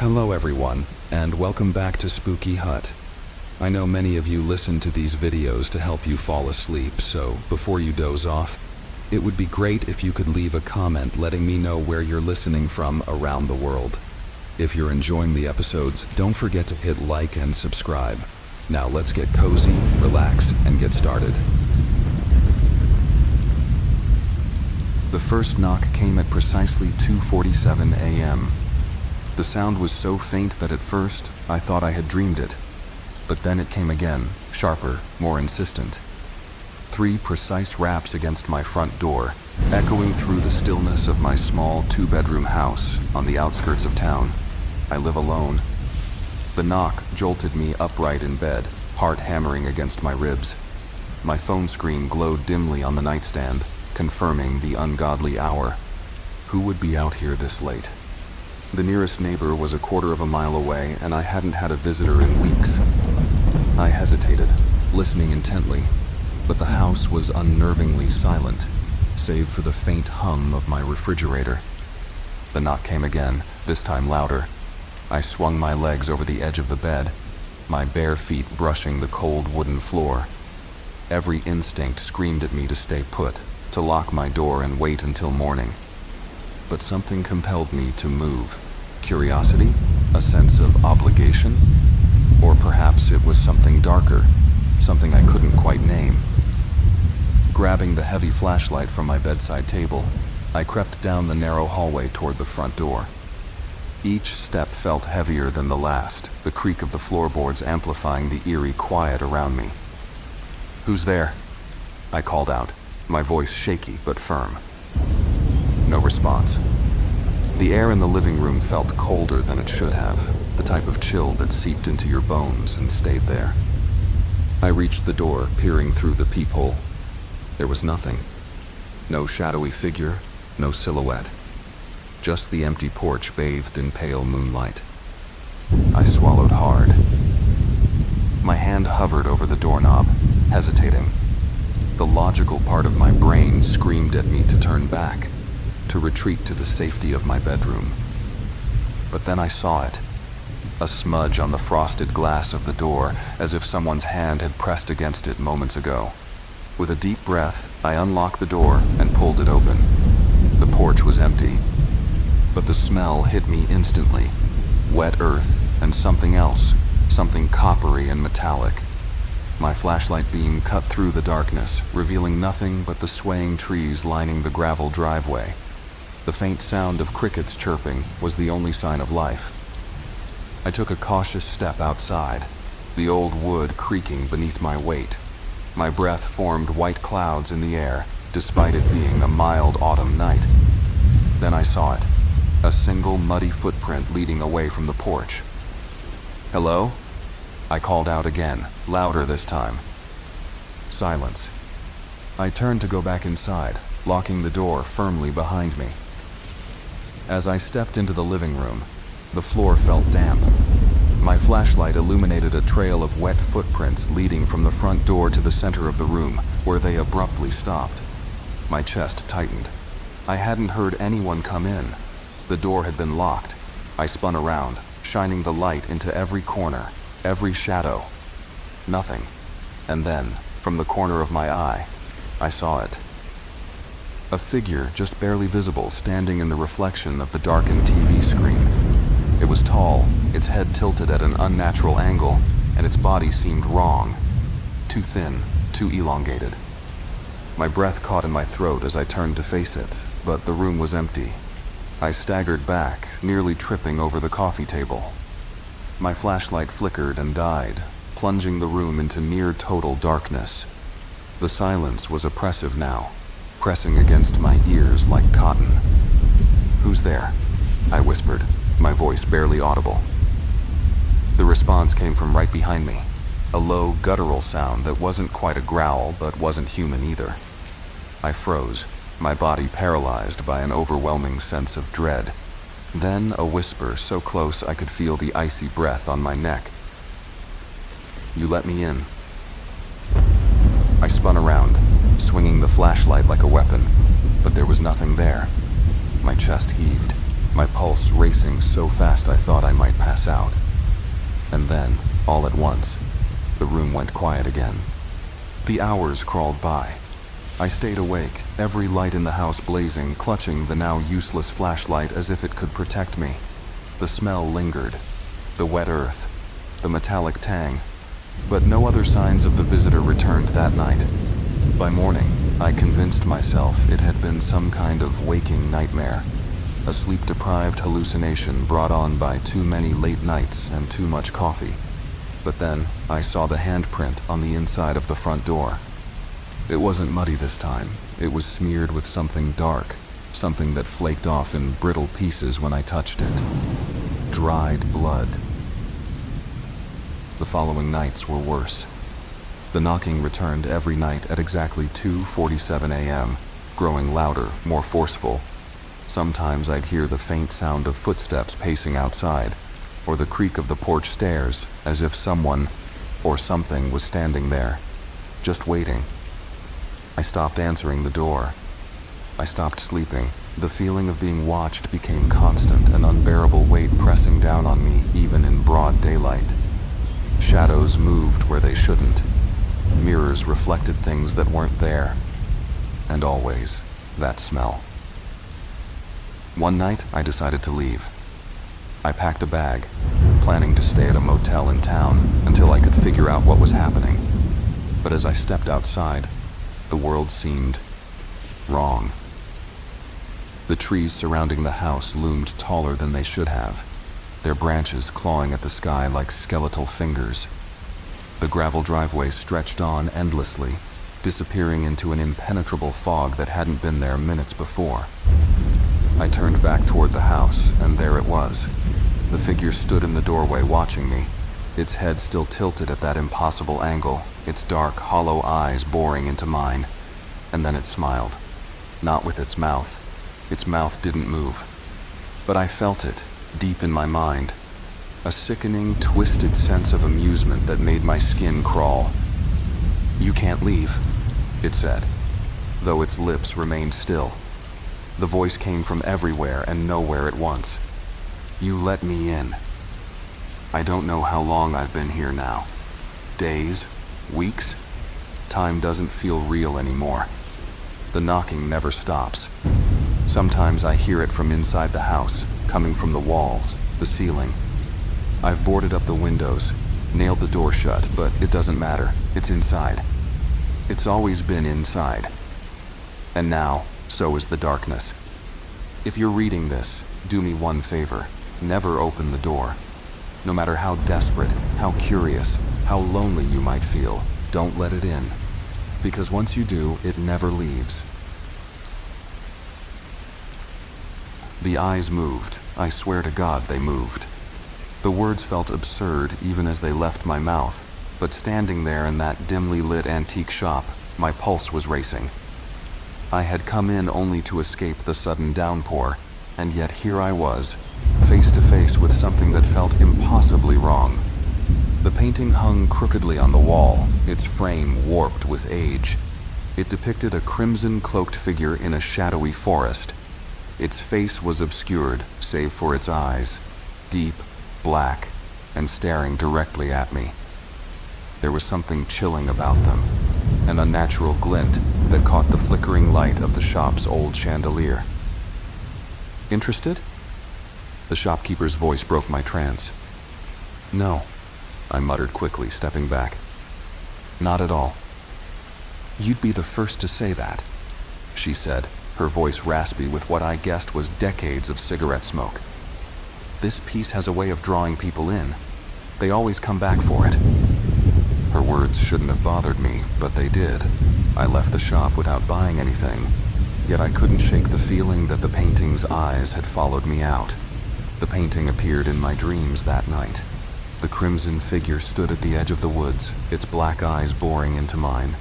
Hello everyone, and welcome back to Spooky Hut. I know many of you listen to these videos to help you fall asleep, so before you doze off, it would be great if you could leave a comment letting me know where you're listening from around the world. If you're enjoying the episodes, don't forget to hit like and subscribe. Now let's get cozy, relax, and get started. The first knock came at precisely 2:47 a.m. The sound was so faint that at first I thought I had dreamed it. But then it came again, sharper, more insistent. 3 precise raps against my front door, echoing through the stillness of my small 2-bedroom house on the outskirts of town. I live alone. The knock jolted me upright in bed, heart hammering against my ribs. My phone screen glowed dimly on the nightstand, confirming the ungodly hour. Who would be out here this late? The nearest neighbor was a quarter of a mile away, and I hadn't had a visitor in weeks. I hesitated, listening intently, but the house was unnervingly silent, save for the faint hum of my refrigerator. The knock came again, this time louder. I swung my legs over the edge of the bed, my bare feet brushing the cold wooden floor. Every instinct screamed at me to stay put, to lock my door and wait until morning. But something compelled me to move. Curiosity? A sense of obligation? Or perhaps it was something darker, something I couldn't quite name. Grabbing the heavy flashlight from my bedside table, I crept down the narrow hallway toward the front door. Each step felt heavier than the last, the creak of the floorboards amplifying the eerie quiet around me. "Who's there?" I called out, my voice shaky but firm. No response. The air in the living room felt colder than it should have, the type of chill that seeped into your bones and stayed there. I reached the door, peering through the peephole. There was nothing. No shadowy figure, no silhouette. Just the empty porch bathed in pale moonlight. I swallowed hard. My hand hovered over the doorknob, hesitating. The logical part of my brain screamed at me to turn back, to retreat to the safety of my bedroom. But then I saw it. A smudge on the frosted glass of the door, as if someone's hand had pressed against it moments ago. With a deep breath, I unlocked the door and pulled it open. The porch was empty, but the smell hit me instantly. Wet earth and something else, something coppery and metallic. My flashlight beam cut through the darkness, revealing nothing but the swaying trees lining the gravel driveway. The faint sound of crickets chirping was the only sign of life. I took a cautious step outside, the old wood creaking beneath my weight. My breath formed white clouds in the air, despite it being a mild autumn night. Then I saw it, a single muddy footprint leading away from the porch. "Hello?" I called out again, louder this time. Silence. I turned to go back inside, locking the door firmly behind me. As I stepped into the living room, the floor felt damp. My flashlight illuminated a trail of wet footprints leading from the front door to the center of the room, where they abruptly stopped. My chest tightened. I hadn't heard anyone come in. The door had been locked. I spun around, shining the light into every corner, every shadow. Nothing. And then, from the corner of my eye, I saw it. A figure just barely visible standing in the reflection of the darkened TV screen. It was tall, its head tilted at an unnatural angle, and its body seemed wrong. Too thin, too elongated. My breath caught in my throat as I turned to face it, but the room was empty. I staggered back, nearly tripping over the coffee table. My flashlight flickered and died, plunging the room into near-total darkness. The silence was oppressive now, pressing against my ears like cotton. "Who's there?" I whispered, my voice barely audible. The response came from right behind me, a low, guttural sound that wasn't quite a growl but wasn't human either. I froze, my body paralyzed by an overwhelming sense of dread. Then a whisper so close I could feel the icy breath on my neck. "You let me in." I spun around, swinging the flashlight like a weapon, but there was nothing there. My chest heaved. my pulse racing so fast I thought I might pass out. And then, all at once, the room went quiet again. The hours crawled by. I stayed awake, every light in the house blazing, clutching the now useless flashlight as if it could protect me. The smell lingered, the wet earth, the metallic tang, but no other signs of the visitor returned that night. By morning, I convinced myself it had been some kind of waking nightmare, a sleep-deprived hallucination brought on by too many late nights and too much coffee. But then, I saw the handprint on the inside of the front door. It wasn't muddy this time. It was smeared with something dark, something that flaked off in brittle pieces when I touched it. Dried blood. The following nights were worse. The knocking returned every night at exactly 2:47 a.m., growing louder, more forceful. Sometimes I'd hear the faint sound of footsteps pacing outside, or the creak of the porch stairs, as if someone or something was standing there, just waiting. I stopped answering the door. I stopped sleeping. The feeling of being watched became constant, an unbearable weight pressing down on me even in broad daylight. Shadows moved where they shouldn't. Mirrors reflected things that weren't there. And always, that smell. One night, I decided to leave. I packed a bag, planning to stay at a motel in town until I could figure out what was happening. But as I stepped outside, the world seemed wrong. The trees surrounding the house loomed taller than they should have, their branches clawing at the sky like skeletal fingers. The gravel driveway stretched on endlessly, disappearing into an impenetrable fog that hadn't been there minutes before. I turned back toward the house, and there it was. The figure stood in the doorway watching me, its head still tilted at that impossible angle, its dark, hollow eyes boring into mine. And then it smiled. Not with its mouth. Its mouth didn't move. But I felt it, deep in my mind. A sickening, twisted sense of amusement that made my skin crawl. "You can't leave," it said, though its lips remained still. The voice came from everywhere and nowhere at once. "You let me in. I don't know how long I've been here now. Days? Weeks? Time doesn't feel real anymore. The knocking never stops. Sometimes I hear it from inside the house, coming from the walls, the ceiling. I've boarded up the windows, nailed the door shut, but it doesn't matter. It's inside. It's always been inside. And now, so is the darkness. If you're reading this, do me one favor. Never open the door. No matter how desperate, how curious, how lonely you might feel, don't let it in. Because once you do, it never leaves." The eyes moved. I swear to God they moved. The words felt absurd even as they left my mouth, but standing there in that dimly lit antique shop, my pulse was racing. I had come in only to escape the sudden downpour, and yet here I was, face to face with something that felt impossibly wrong. The painting hung crookedly on the wall, its frame warped with age. It depicted a crimson-cloaked figure in a shadowy forest. Its face was obscured, save for its eyes, deep, black, and staring directly at me. There was something chilling about them, an unnatural glint that caught the flickering light of the shop's old chandelier. "Interested?" The shopkeeper's voice broke my trance. "No," I muttered quickly, stepping back. "Not at all." "You'd be the first to say that," she said, her voice raspy with what I guessed was decades of cigarette smoke. "This piece has a way of drawing people in. They always come back for it." Her words shouldn't have bothered me, but they did. I left the shop without buying anything, yet I couldn't shake the feeling that the painting's eyes had followed me out. The painting appeared in my dreams that night. The crimson figure stood at the edge of the woods, its black eyes boring into mine.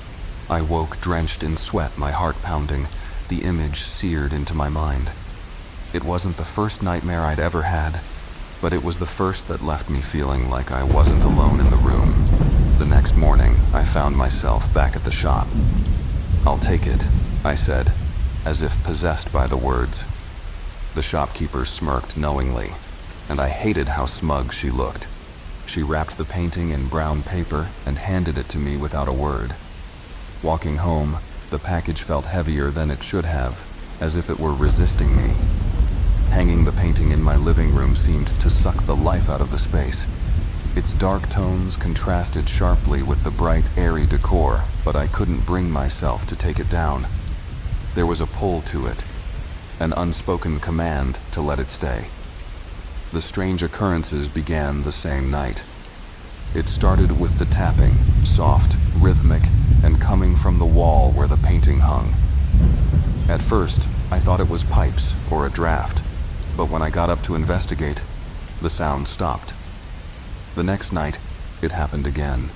I woke drenched in sweat, my heart pounding, the image seared into my mind. It wasn't the first nightmare I'd ever had, but it was the first that left me feeling like I wasn't alone in the room. The next morning, I found myself back at the shop. "I'll take it," I said, as if possessed by the words. The shopkeeper smirked knowingly, and I hated how smug she looked. She wrapped the painting in brown paper and handed it to me without a word. Walking home, the package felt heavier than it should have, as if it were resisting me. Hanging the painting in my living room seemed to suck the life out of the space. Its dark tones contrasted sharply with the bright, airy decor, but I couldn't bring myself to take it down. There was a pull to it, an unspoken command to let it stay. The strange occurrences began the same night. It started with the tapping, soft, rhythmic, and coming from the wall where the painting hung. At first, I thought it was pipes or a draft, but when I got up to investigate, the sound stopped. The next night, it happened again.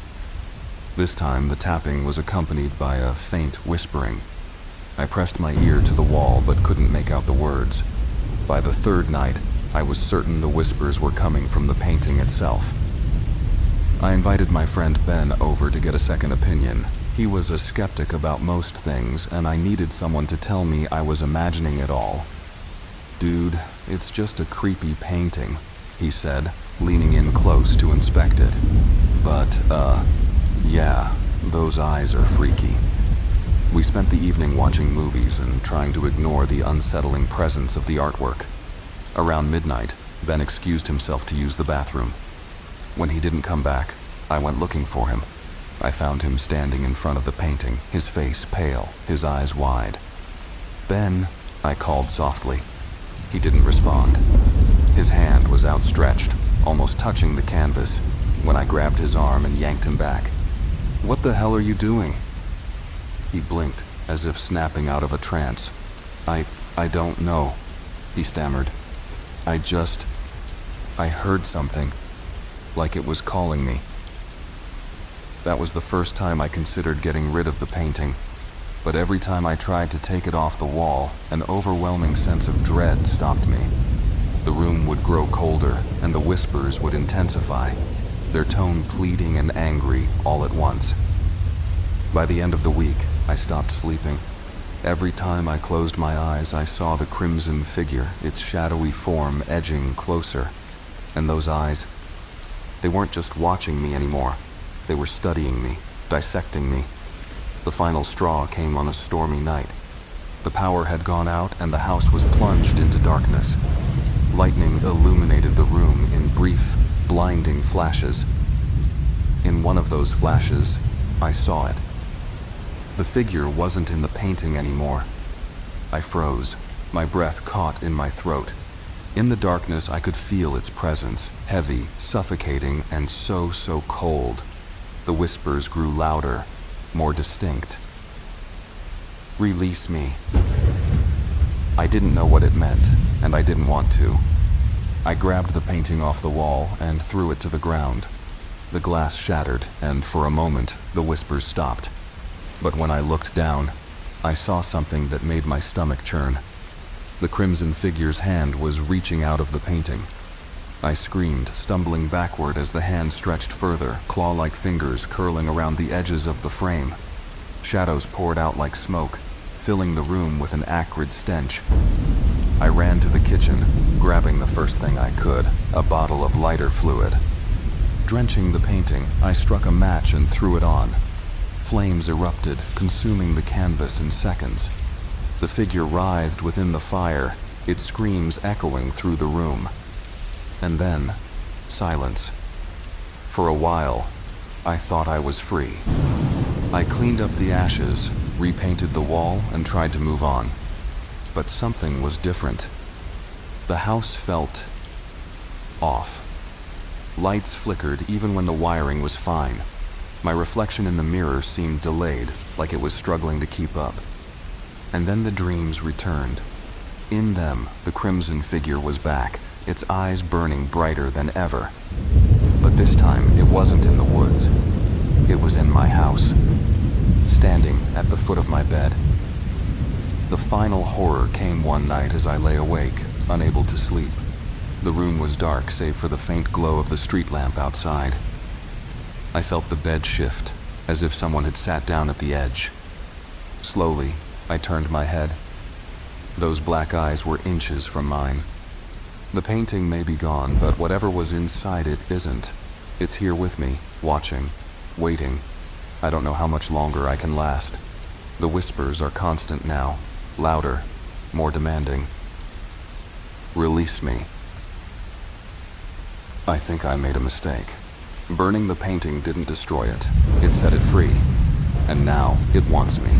This time, the tapping was accompanied by a faint whispering. I pressed my ear to the wall but couldn't make out the words. By the third night, I was certain the whispers were coming from the painting itself. I invited my friend Ben over to get a second opinion. He was a skeptic about most things, and I needed someone to tell me I was imagining it all. "Dude, it's just a creepy painting," he said, leaning in close to inspect it. "But, yeah, those eyes are freaky." We spent the evening watching movies and trying to ignore the unsettling presence of the artwork. Around midnight, Ben excused himself to use the bathroom. When he didn't come back, I went looking for him. I found him standing in front of the painting, his face pale, his eyes wide. "Ben," I called softly. He didn't respond. His hand was outstretched, almost touching the canvas, when I grabbed his arm and yanked him back. "What the hell are you doing?" He blinked, as if snapping out of a trance. I don't know," he stammered. I heard something, like it was calling me." That was the first time I considered getting rid of the painting, but every time I tried to take it off the wall, an overwhelming sense of dread stopped me. The room would grow colder, and the whispers would intensify, their tone pleading and angry all at once. By the end of the week, I stopped sleeping. Every time I closed my eyes, I saw the crimson figure, its shadowy form edging closer. And those eyes, they weren't just watching me anymore. They were studying me, dissecting me. The final straw came on a stormy night. The power had gone out and the house was plunged into darkness. Lightning illuminated the room in brief, blinding flashes. In one of those flashes, I saw it. The figure wasn't in the painting anymore. I froze, my breath caught in my throat. In the darkness, I could feel its presence, heavy, suffocating, and so cold. The whispers grew louder, more distinct. "Release me." I didn't know what it meant, and I didn't want to. I grabbed the painting off the wall and threw it to the ground. The glass shattered, and for a moment, the whispers stopped. But when I looked down, I saw something that made my stomach churn. The crimson figure's hand was reaching out of the painting. I screamed, stumbling backward as the hand stretched further, claw-like fingers curling around the edges of the frame. Shadows poured out like smoke, filling the room with an acrid stench. I ran to the kitchen, grabbing the first thing I could, a bottle of lighter fluid. Drenching the painting, I struck a match and threw it on. Flames erupted, consuming the canvas in seconds. The figure writhed within the fire, its screams echoing through the room. And then, silence. For a while, I thought I was free. I cleaned up the ashes, repainted the wall, and tried to move on. But something was different. The house felt off. Lights flickered even when the wiring was fine. My reflection in the mirror seemed delayed, like it was struggling to keep up. And then the dreams returned. In them, the crimson figure was back, its eyes burning brighter than ever. But this time, it wasn't in the woods. It was in my house, standing at the foot of my bed. The final horror came one night as I lay awake, unable to sleep. The room was dark save for the faint glow of the street lamp outside. I felt the bed shift, as if someone had sat down at the edge. Slowly, I turned my head. Those black eyes were inches from mine. The painting may be gone, but whatever was inside it isn't. It's here with me, watching, waiting. I don't know how much longer I can last. The whispers are constant now, louder, more demanding. Release me. I think I made a mistake. Burning the painting didn't destroy it. It set it free. And now it wants me.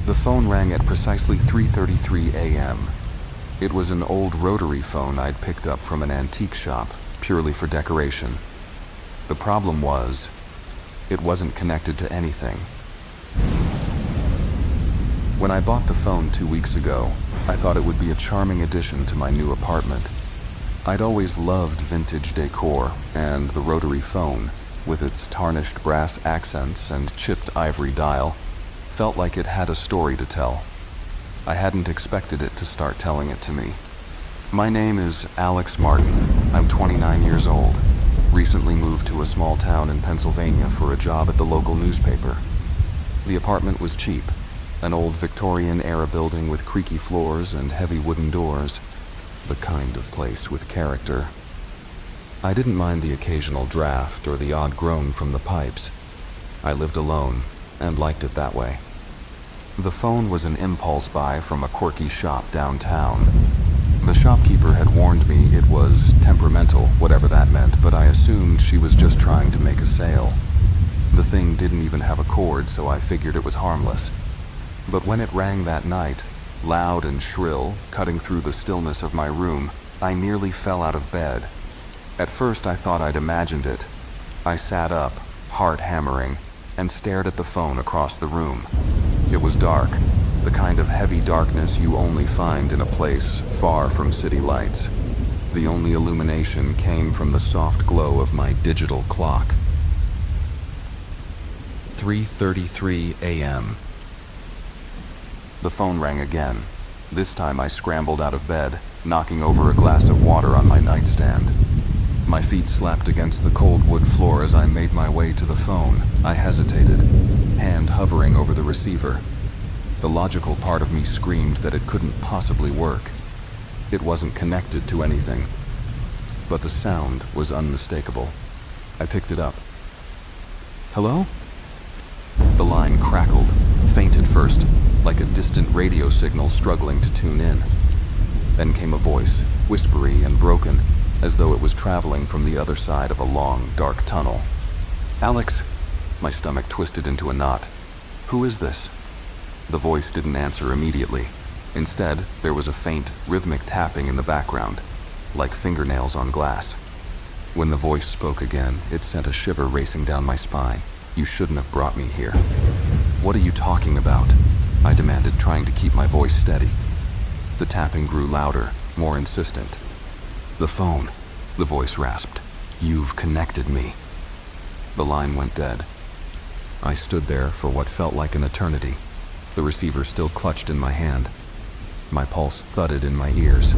The phone rang at precisely 3:33 a.m. It was an old rotary phone I'd picked up from an antique shop, purely for decoration. The problem was, it wasn't connected to anything. When I bought the phone 2 weeks ago, I thought it would be a charming addition to my new apartment. I'd always loved vintage decor, and the rotary phone, with its tarnished brass accents and chipped ivory dial, felt like it had a story to tell. I hadn't expected it to start telling it to me. My name is Alex Martin. I'm 29 years old. Recently moved to a small town in Pennsylvania for a job at the local newspaper. The apartment was cheap, an old Victorian-era building with creaky floors and heavy wooden doors, the kind of place with character. I didn't mind the occasional draft or the odd groan from the pipes. I lived alone and liked it that way. The phone was an impulse buy from a quirky shop downtown. The shopkeeper had warned me it was temperamental, whatever that meant, but I assumed she was just trying to make a sale. The thing didn't even have a cord, so I figured it was harmless. But when it rang that night, loud and shrill, cutting through the stillness of my room, I nearly fell out of bed. At first I thought I'd imagined it. I sat up, heart hammering, and stared at the phone across the room. It was dark, the kind of heavy darkness you only find in a place far from city lights. The only illumination came from the soft glow of my digital clock. 3:33 a.m. The phone rang again. This time I scrambled out of bed, knocking over a glass of water on my nightstand. My feet slapped against the cold wood floor as I made my way to the phone. I hesitated, hand hovering over the receiver. The logical part of me screamed that it couldn't possibly work. It wasn't connected to anything. But the sound was unmistakable. I picked it up. Hello? The line crackled, faint at first, like a distant radio signal struggling to tune in. Then came a voice, whispery and broken, as though it was traveling from the other side of a long, dark tunnel. Alex, my stomach twisted into a knot. Who is this? The voice didn't answer immediately. Instead, there was a faint, rhythmic tapping in the background, like fingernails on glass. When the voice spoke again, it sent a shiver racing down my spine. You shouldn't have brought me here. What are you talking about? I demanded, trying to keep my voice steady. The tapping grew louder, more insistent. The phone, the voice rasped. You've connected me. The line went dead. I stood there for what felt like an eternity, the receiver still clutched in my hand. My pulse thudded in my ears.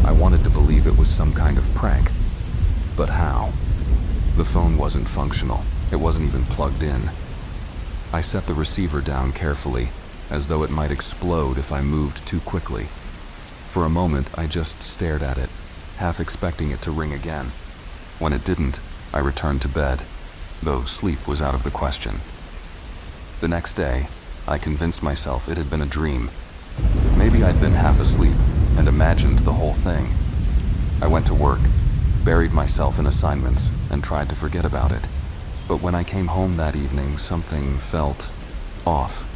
I wanted to believe it was some kind of prank. But how? The phone wasn't functional. It wasn't even plugged in. I set the receiver down carefully, as though it might explode if I moved too quickly. For a moment, I just stared at it, half expecting it to ring again. When it didn't, I returned to bed, though sleep was out of the question. The next day, I convinced myself it had been a dream. Maybe I'd been half asleep and imagined the whole thing. I went to work, buried myself in assignments, and tried to forget about it. But when I came home that evening, something felt off.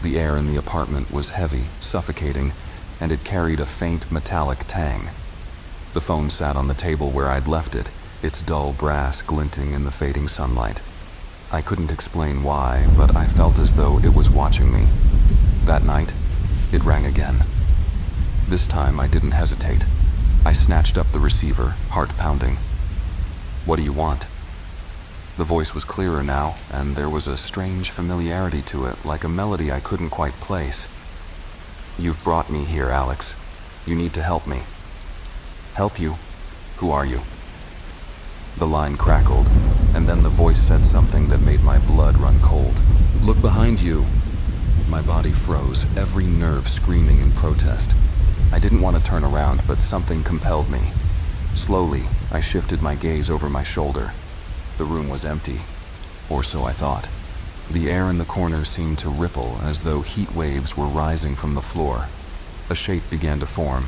The air in the apartment was heavy, suffocating, and it carried a faint metallic tang. The phone sat on the table where I'd left it, its dull brass glinting in the fading sunlight. I couldn't explain why, but I felt as though it was watching me. That night, it rang again. This time, I didn't hesitate. I snatched up the receiver, heart pounding. What do you want? The voice was clearer now, and there was a strange familiarity to it, like a melody I couldn't quite place. You've brought me here, Alex. You need to help me. Help you? Who are you? The line crackled, and then the voice said something that made my blood run cold. Look behind you. My body froze, every nerve screaming in protest. I didn't want to turn around, but something compelled me. Slowly, I shifted my gaze over my shoulder. The room was empty, or so I thought. The air in the corner seemed to ripple as though heat waves were rising from the floor. A shape began to form,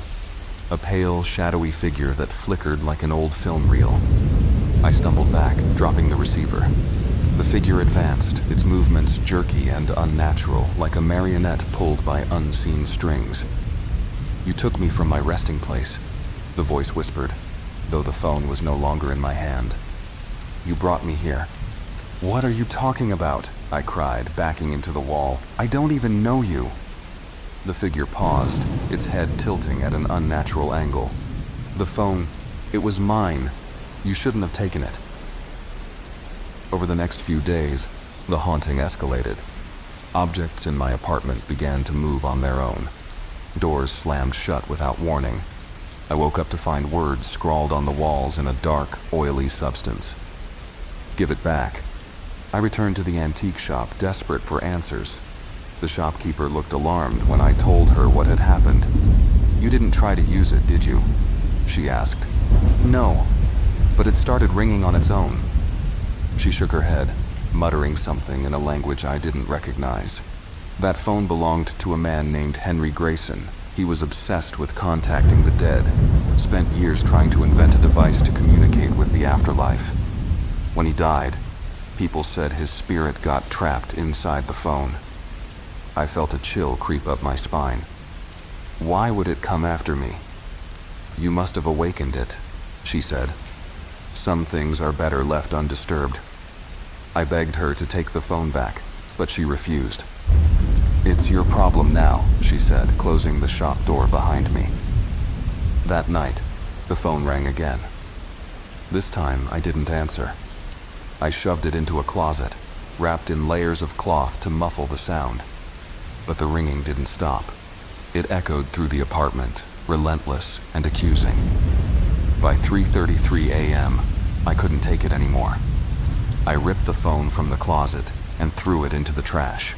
a pale, shadowy figure that flickered like an old film reel. I stumbled back, dropping the receiver. The figure advanced, its movements jerky and unnatural, like a marionette pulled by unseen strings. "You took me from my resting place," the voice whispered, though the phone was no longer in my hand. "You brought me here." "What are you talking about?" I cried, backing into the wall. "I don't even know you." The figure paused, its head tilting at an unnatural angle. "The phone, it was mine. You shouldn't have taken it." Over the next few days, the haunting escalated. Objects in my apartment began to move on their own. Doors slammed shut without warning. I woke up to find words scrawled on the walls in a dark, oily substance. "Give it back." I returned to the antique shop, desperate for answers. The shopkeeper looked alarmed when I told her what had happened. "You didn't try to use it, did you?" she asked. "No, but it started ringing on its own." She shook her head, muttering something in a language I didn't recognize. "That phone belonged to a man named Henry Grayson. He was obsessed with contacting the dead, spent years trying to invent a device to communicate with the afterlife. When he died, people said his spirit got trapped inside the phone." I felt a chill creep up my spine. "Why would it come after me?" "You must have awakened it," she said. "Some things are better left undisturbed." I begged her to take the phone back, but she refused. "It's your problem now," she said, closing the shop door behind me. That night, the phone rang again. This time, I didn't answer. I shoved it into a closet, wrapped in layers of cloth to muffle the sound. But the ringing didn't stop. It echoed through the apartment, relentless and accusing. By 3:33 a.m., I couldn't take it anymore. I ripped the phone from the closet and threw it into the trash.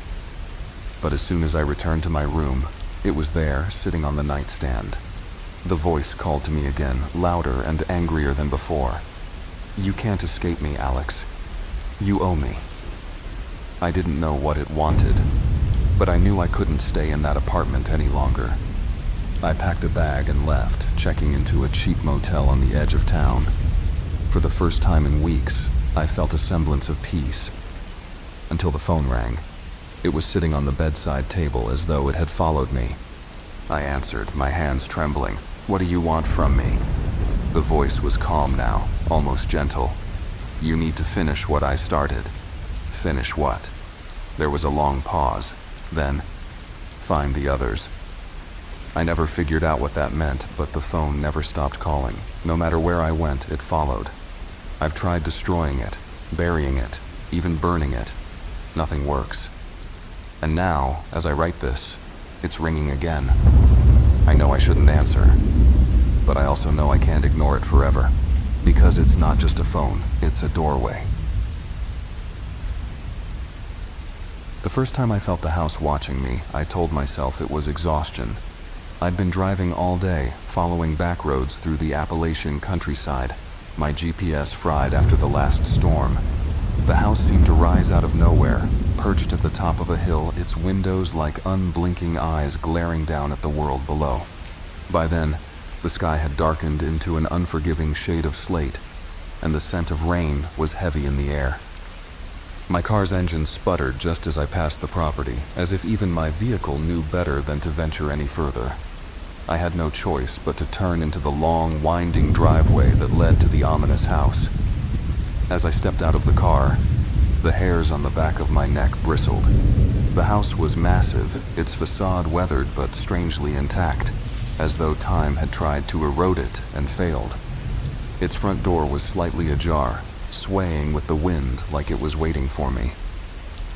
But as soon as I returned to my room, it was there, sitting on the nightstand. The voice called to me again, louder and angrier than before. "You can't escape me, Alex. You owe me." I didn't know what it wanted, but I knew I couldn't stay in that apartment any longer. I packed a bag and left, checking into a cheap motel on the edge of town. For the first time in weeks, I felt a semblance of peace. Until the phone rang. It was sitting on the bedside table as though it had followed me. I answered, my hands trembling. "What do you want from me?" The voice was calm now, almost gentle. "You need to finish what I started." "Finish what?" There was a long pause. Then, "Find the others." I never figured out what that meant, but the phone never stopped calling. No matter where I went, it followed. I've tried destroying it, burying it, even burning it. Nothing works. And now, as I write this, it's ringing again. I know I shouldn't answer, but I also know I can't ignore it forever. Because it's not just a phone, it's a doorway. The first time I felt the house watching me, I told myself it was exhaustion. I'd been driving all day, following back roads through the Appalachian countryside, my GPS fried after the last storm. The house seemed to rise out of nowhere, perched at the top of a hill, its windows like unblinking eyes glaring down at the world below. By then, the sky had darkened into an unforgiving shade of slate, and the scent of rain was heavy in the air. My car's engine sputtered just as I passed the property, as if even my vehicle knew better than to venture any further. I had no choice but to turn into the long, winding driveway that led to the ominous house. As I stepped out of the car, the hairs on the back of my neck bristled. The house was massive, its facade weathered but strangely intact, as though time had tried to erode it and failed. Its front door was slightly ajar, swaying with the wind like it was waiting for me.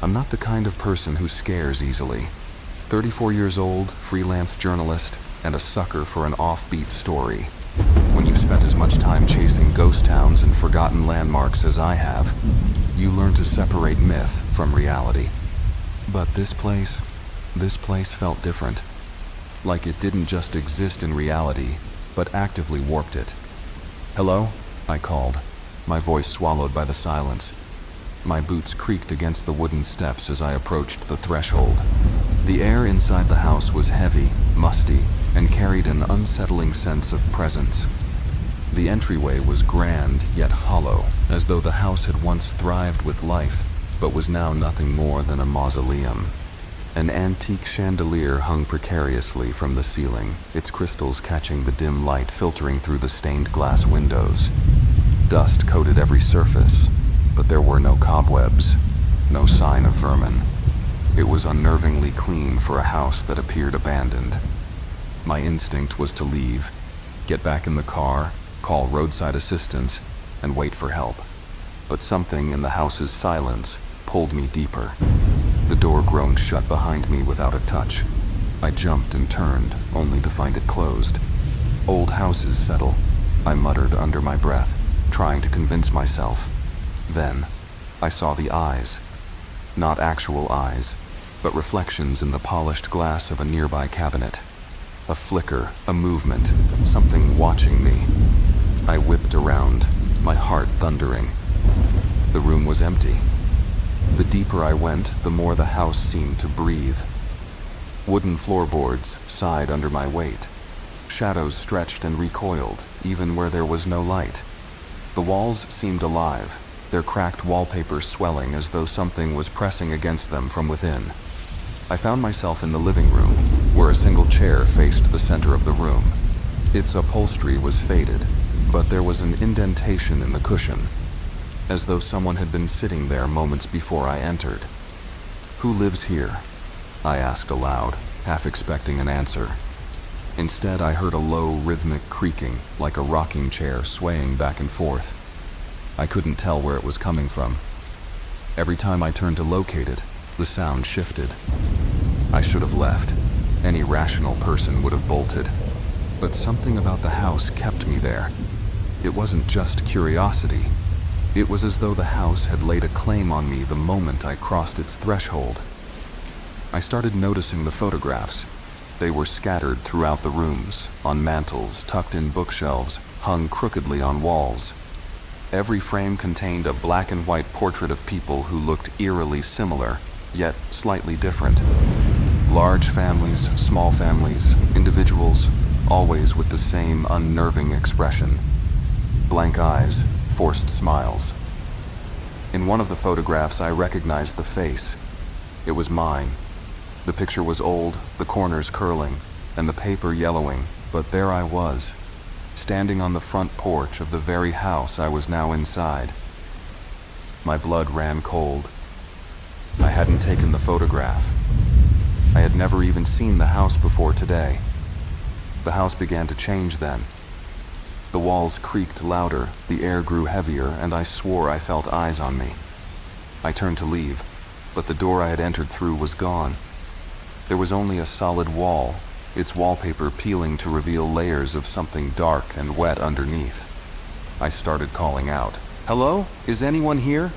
I'm not the kind of person who scares easily. 34 years old, freelance journalist, and a sucker for an offbeat story. When you've spent as much time chasing ghost towns and forgotten landmarks as I have, you learn to separate myth from reality. But this place, This place felt different, like it didn't just exist in reality, but actively warped it. "Hello?" I called, my voice swallowed by the silence. My boots creaked against the wooden steps as I approached the threshold. The air inside the house was heavy, musty, and carried an unsettling sense of presence. The entryway was grand yet hollow, as though the house had once thrived with life, but was now nothing more than a mausoleum. An antique chandelier hung precariously from the ceiling, its crystals catching the dim light filtering through the stained glass windows. Dust coated every surface, but there were no cobwebs, no sign of vermin. It was unnervingly clean for a house that appeared abandoned. My instinct was to leave, get back in the car, call roadside assistance, and wait for help. But something in the house's silence pulled me deeper. The door groaned shut behind me without a touch. I jumped and turned, only to find it closed. "Old houses settle," I muttered under my breath, trying to convince myself. Then, I saw the eyes. Not actual eyes, but reflections in the polished glass of a nearby cabinet. A flicker, a movement, something watching me. I whipped around, my heart thundering. The room was empty. The deeper I went, the more the house seemed to breathe. Wooden floorboards sighed under my weight. Shadows stretched and recoiled, even where there was no light. The walls seemed alive, their cracked wallpaper swelling as though something was pressing against them from within. I found myself in the living room, where a single chair faced the center of the room. Its upholstery was faded, but there was an indentation in the cushion, as though someone had been sitting there moments before I entered. "Who lives here?" I asked aloud, half expecting an answer. Instead, I heard a low, rhythmic creaking, like a rocking chair swaying back and forth. I couldn't tell where it was coming from. Every time I turned to locate it, the sound shifted. I should have left. Any rational person would have bolted. But something about the house kept me there. It wasn't just curiosity. It was as though the house had laid a claim on me the moment I crossed its threshold. I started noticing the photographs. They were scattered throughout the rooms, on mantels, tucked in bookshelves, hung crookedly on walls. Every frame contained a black and white portrait of people who looked eerily similar, yet slightly different. Large families, small families, individuals, always with the same unnerving expression. Blank eyes, forced smiles. In one of the photographs, I recognized the face. It was mine. The picture was old, the corners curling, and the paper yellowing, but there I was, standing on the front porch of the very house I was now inside. My blood ran cold. I hadn't taken the photograph. I had never even seen the house before today. The house began to change then. The walls creaked louder, the air grew heavier, and I swore I felt eyes on me. I turned to leave, but the door I had entered through was gone. There was only a solid wall, its wallpaper peeling to reveal layers of something dark and wet underneath. I started calling out, "Hello? Is anyone here?"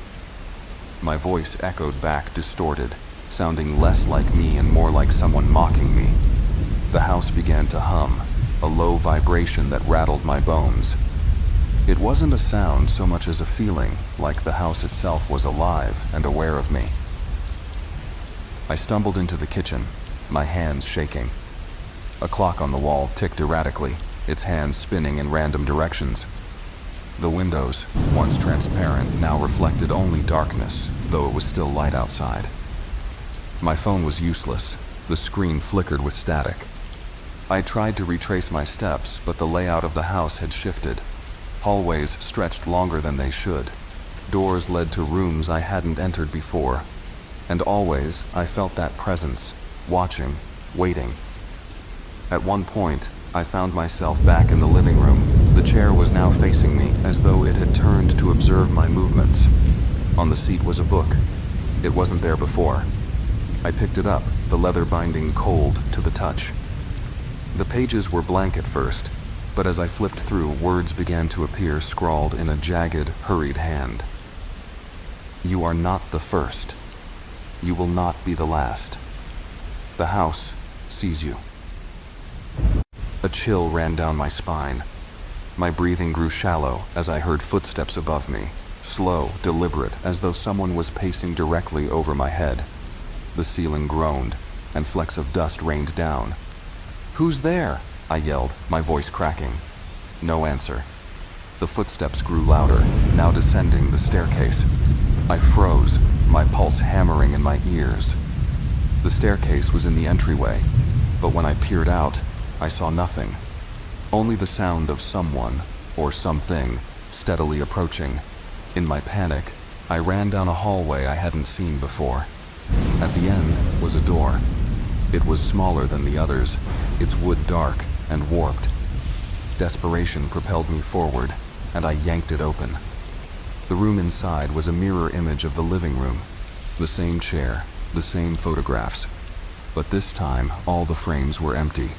My voice echoed back, distorted, sounding less like me and more like someone mocking me. The house began to hum, a low vibration that rattled my bones. It wasn't a sound so much as a feeling, like the house itself was alive and aware of me. I stumbled into the kitchen, my hands shaking. A clock on the wall ticked erratically, its hands spinning in random directions. The windows, once transparent, now reflected only darkness, though it was still light outside. My phone was useless. The screen flickered with static. I tried to retrace my steps, but the layout of the house had shifted. Hallways stretched longer than they should. Doors led to rooms I hadn't entered before. And always, I felt that presence, watching, waiting. At one point, I found myself back in the living room. The chair was now facing me, as though it had turned to observe my movements. On the seat was a book. It wasn't there before. I picked it up, the leather binding cold to the touch. The pages were blank at first, but as I flipped through, words began to appear scrawled in a jagged, hurried hand. "You are not the first. You will not be the last." The house sees you. A chill ran down my spine. My breathing grew shallow as I heard footsteps above me, slow, deliberate, as though someone was pacing directly over my head. The ceiling groaned, and flecks of dust rained down. "Who's there?" I yelled, my voice cracking. No answer. The footsteps grew louder, now descending the staircase. I froze, my pulse hammering in my ears. The staircase was in the entryway, but when I peered out, I saw nothing. Only the sound of someone, or something, steadily approaching. In my panic, I ran down a hallway I hadn't seen before. At the end was a door. It was smaller than the others, its wood dark and warped. Desperation propelled me forward, and I yanked it open. The room inside was a mirror image of the living room. The same chair, the same photographs. But this time, all the frames were empty.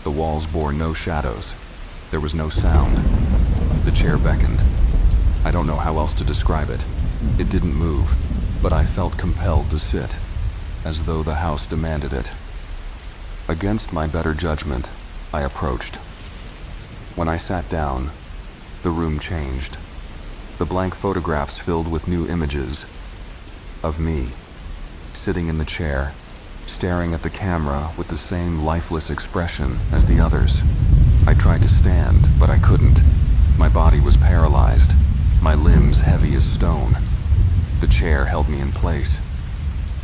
The walls bore no shadows. There was no sound. The chair beckoned. I don't know how else to describe it. It didn't move, but I felt compelled to sit, as though the house demanded it. Against my better judgment, I approached. When I sat down, the room changed. The blank photographs filled with new images of me, sitting in the chair, staring at the camera with the same lifeless expression as the others. I tried to stand, but I couldn't. My body was paralyzed, my limbs heavy as stone. The chair held me in place.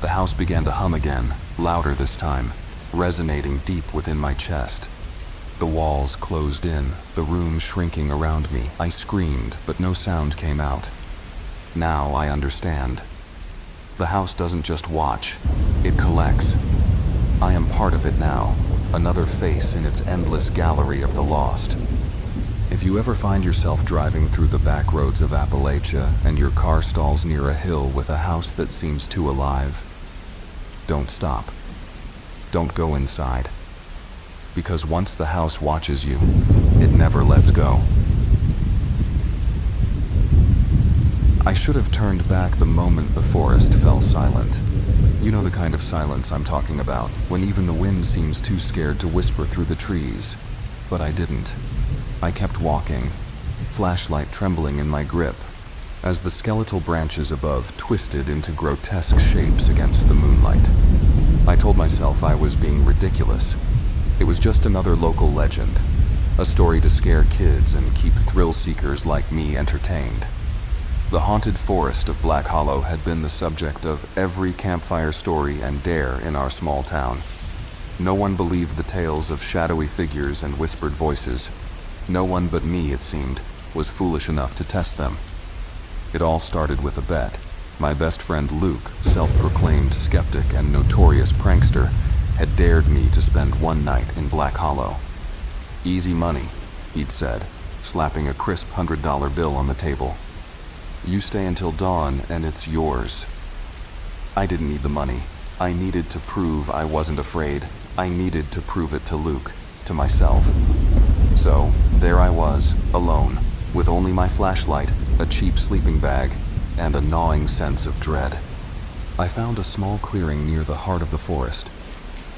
The house began to hum again, louder this time, resonating deep within my chest. The walls closed in, the room shrinking around me. I screamed, but no sound came out. Now I understand. The house doesn't just watch, it collects. I am part of it now, another face in its endless gallery of the lost. If you ever find yourself driving through the back roads of Appalachia and your car stalls near a hill with a house that seems too alive, don't stop. Don't go inside. Because once the house watches you, it never lets go. I should have turned back the moment the forest fell silent. You know the kind of silence I'm talking about, when even the wind seems too scared to whisper through the trees. But I didn't. I kept walking, flashlight trembling in my grip, as the skeletal branches above twisted into grotesque shapes against the moonlight. I told myself I was being ridiculous. It was just another local legend, a story to scare kids and keep thrill-seekers like me entertained. The haunted forest of Black Hollow had been the subject of every campfire story and dare in our small town. No one believed the tales of shadowy figures and whispered voices. No one but me, it seemed, was foolish enough to test them. It all started with a bet. My best friend Luke, self-proclaimed skeptic and notorious prankster, had dared me to spend one night in Black Hollow. "Easy money," he'd said, slapping a crisp $100 bill on the table. "You stay until dawn and it's yours." I didn't need the money. I needed to prove I wasn't afraid. I needed to prove it to Luke, to myself. So, there I was, alone, with only my flashlight, a cheap sleeping bag, and a gnawing sense of dread. I found a small clearing near the heart of the forest.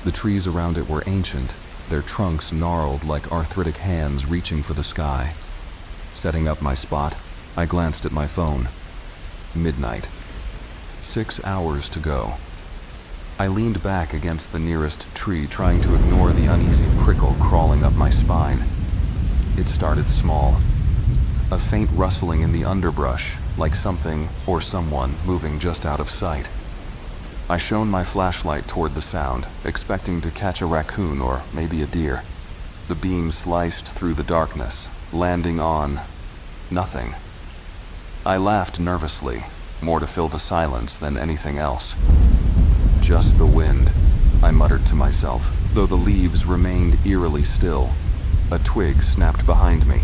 The trees around it were ancient, their trunks gnarled like arthritic hands reaching for the sky. Setting up my spot, I glanced at my phone. Midnight. 6 hours to go. I leaned back against the nearest tree, trying to ignore the uneasy prickle crawling up my spine. It started small. A faint rustling in the underbrush, like something or someone moving just out of sight. I shone my flashlight toward the sound, expecting to catch a raccoon or maybe a deer. The beam sliced through the darkness, landing on nothing. I laughed nervously, more to fill the silence than anything else. "Just the wind," I muttered to myself, though the leaves remained eerily still. A twig snapped behind me.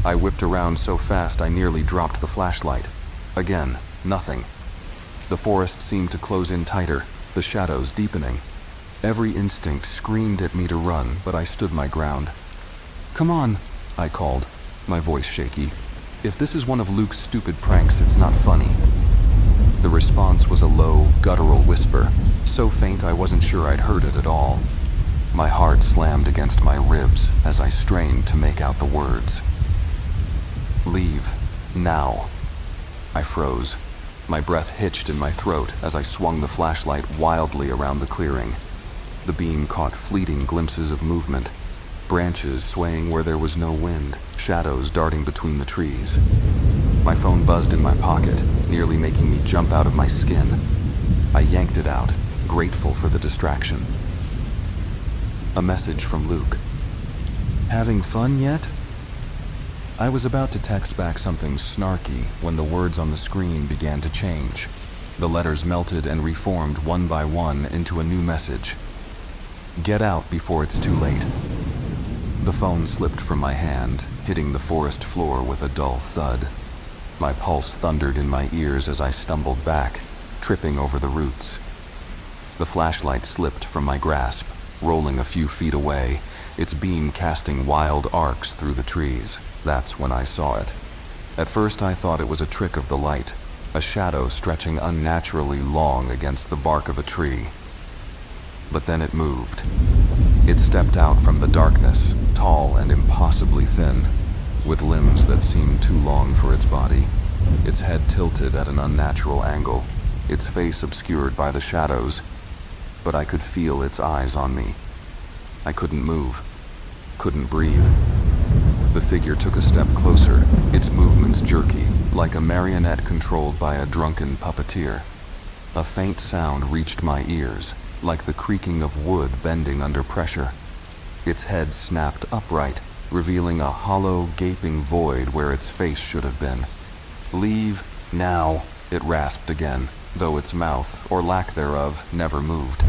I whipped around so fast I nearly dropped the flashlight. Again, nothing. The forest seemed to close in tighter, the shadows deepening. Every instinct screamed at me to run, but I stood my ground. "Come on," I called, my voice shaky. "If this is one of Luke's stupid pranks, it's not funny." The response was a low, guttural whisper, so faint I wasn't sure I'd heard it at all. My heart slammed against my ribs as I strained to make out the words. "Leave. Now." I froze. My breath hitched in my throat as I swung the flashlight wildly around the clearing. The beam caught fleeting glimpses of movement, branches swaying where there was no wind, shadows darting between the trees. My phone buzzed in my pocket, nearly making me jump out of my skin. I yanked it out, grateful for the distraction. A message from Luke. "Having fun yet?" I was about to text back something snarky when the words on the screen began to change. The letters melted and reformed one by one into a new message. "Get out before it's too late." The phone slipped from my hand, hitting the forest floor with a dull thud. My pulse thundered in my ears as I stumbled back, tripping over the roots. The flashlight slipped from my grasp, rolling a few feet away, its beam casting wild arcs through the trees. That's when I saw it. At first I thought it was a trick of the light, a shadow stretching unnaturally long against the bark of a tree. But then it moved. It stepped out from the darkness, tall and impossibly thin, with limbs that seemed too long for its body, its head tilted at an unnatural angle, its face obscured by the shadows, but I could feel its eyes on me. I couldn't move, couldn't breathe. The figure took a step closer, its movements jerky, like a marionette controlled by a drunken puppeteer. A faint sound reached my ears, like the creaking of wood bending under pressure. Its head snapped upright, revealing a hollow, gaping void where its face should have been. "Leave now," it rasped again, though its mouth, or lack thereof, never moved.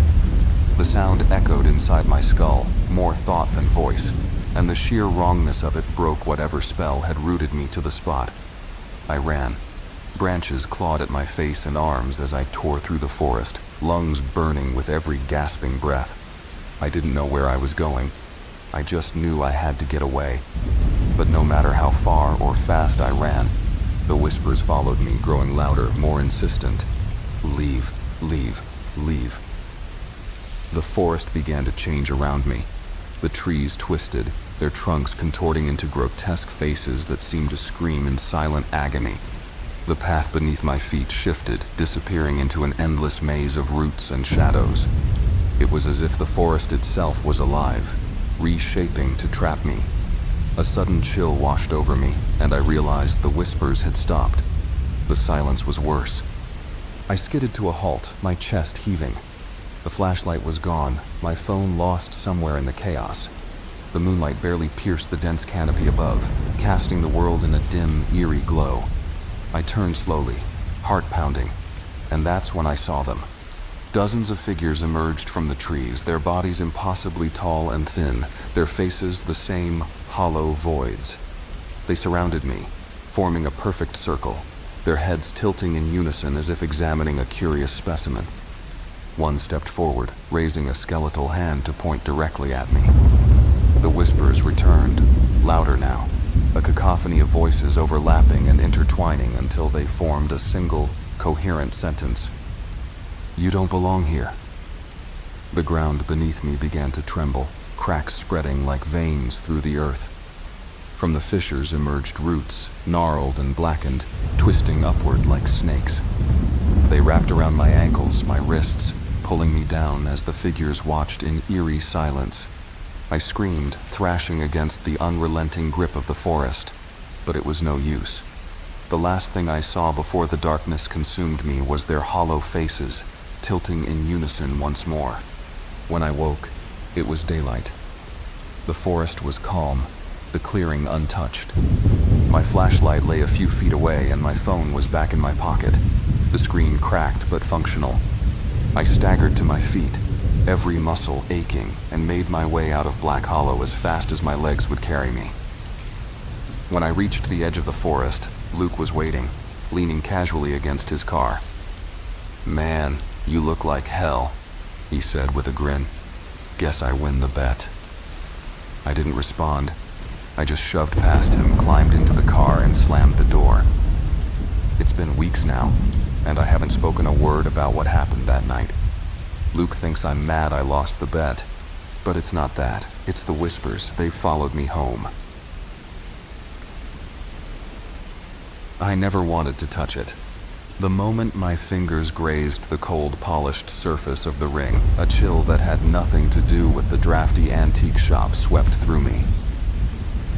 The sound echoed inside my skull, more thought than voice, and the sheer wrongness of it broke whatever spell had rooted me to the spot. I ran. Branches clawed at my face and arms as I tore through the forest, lungs burning with every gasping breath. I didn't know where I was going. I just knew I had to get away. But no matter how far or fast I ran, the whispers followed me, growing louder, more insistent. "Leave, leave, leave." The forest began to change around me. The trees twisted, their trunks contorting into grotesque faces that seemed to scream in silent agony. The path beneath my feet shifted, disappearing into an endless maze of roots and shadows. It was as if the forest itself was alive, reshaping to trap me. A sudden chill washed over me, and I realized the whispers had stopped. The silence was worse. I skidded to a halt, my chest heaving. The flashlight was gone, my phone lost somewhere in the chaos. The moonlight barely pierced the dense canopy above, casting the world in a dim, eerie glow. I turned slowly, heart pounding, and that's when I saw them. Dozens of figures emerged from the trees, their bodies impossibly tall and thin, their faces the same hollow voids. They surrounded me, forming a perfect circle, their heads tilting in unison as if examining a curious specimen. One stepped forward, raising a skeletal hand to point directly at me. The whispers returned, louder now, a cacophony of voices overlapping and intertwining until they formed a single, coherent sentence. "You don't belong here." The ground beneath me began to tremble, cracks spreading like veins through the earth. From the fissures emerged roots, gnarled and blackened, twisting upward like snakes. They wrapped around my ankles, my wrists, pulling me down as the figures watched in eerie silence. I screamed, thrashing against the unrelenting grip of the forest, but it was no use. The last thing I saw before the darkness consumed me was their hollow faces, tilting in unison once more. When I woke, it was daylight. The forest was calm, the clearing untouched. My flashlight lay a few feet away and my phone was back in my pocket, the screen cracked but functional. I staggered to my feet, every muscle aching, and made my way out of Black Hollow as fast as my legs would carry me. When I reached the edge of the forest, Luke was waiting, leaning casually against his car. "Man, you look like hell," he said with a grin. "Guess I win the bet." I didn't respond. I just shoved past him, climbed into the car, and slammed the door. It's been weeks now, and I haven't spoken a word about what happened that night. Luke thinks I'm mad I lost the bet. But it's not that. It's the whispers. They've followed me home. I never wanted to touch it. The moment my fingers grazed the cold, polished surface of the ring, a chill that had nothing to do with the drafty antique shop swept through me.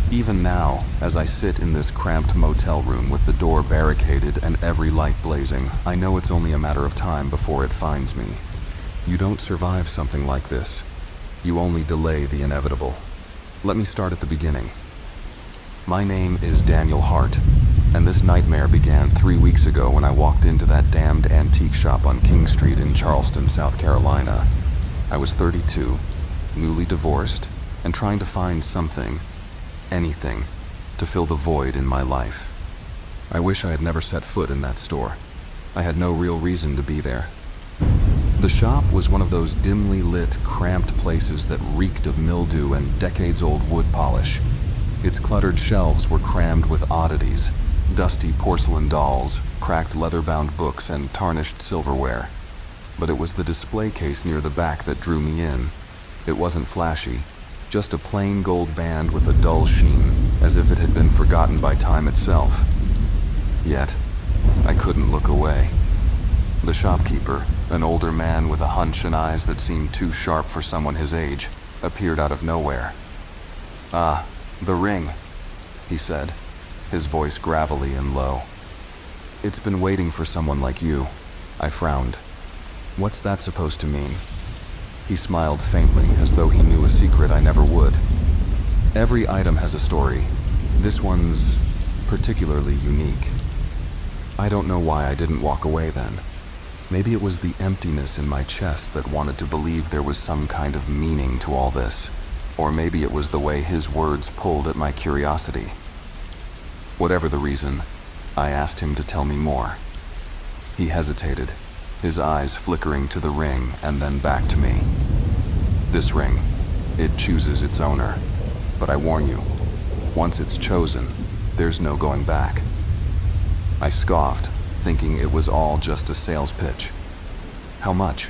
Even now, as I sit in this cramped motel room with the door barricaded and every light blazing, I know it's only a matter of time before it finds me. You don't survive something like this. You only delay the inevitable. Let me start at the beginning. My name is Daniel Hart, and this nightmare began 3 weeks ago when I walked into that damned antique shop on King Street in Charleston, South Carolina. I was 32, newly divorced, and trying to find something, anything, to fill the void in my life. I wish I had never set foot in that store. I had no real reason to be there. The shop was one of those dimly lit, cramped places that reeked of mildew and decades-old wood polish. Its cluttered shelves were crammed with oddities, dusty porcelain dolls, cracked leather-bound books, and tarnished silverware. But it was the display case near the back that drew me in. It wasn't flashy, just a plain gold band with a dull sheen, as if it had been forgotten by time itself. Yet, I couldn't look away. The shopkeeper, an older man with a hunch and eyes that seemed too sharp for someone his age, appeared out of nowhere. "Ah, the ring," he said, his voice gravelly and low. "It's been waiting for someone like you." I frowned. "What's that supposed to mean?" He smiled faintly, as though he knew a secret I never would. "Every item has a story. This one's particularly unique." I don't know why I didn't walk away then. Maybe it was the emptiness in my chest that wanted to believe there was some kind of meaning to all this. Or maybe it was the way his words pulled at my curiosity. Whatever the reason, I asked him to tell me more. He hesitated, his eyes flickering to the ring and then back to me. "This ring, it chooses its owner. But I warn you, once it's chosen, there's no going back." I scoffed, thinking it was all just a sales pitch. "How much?"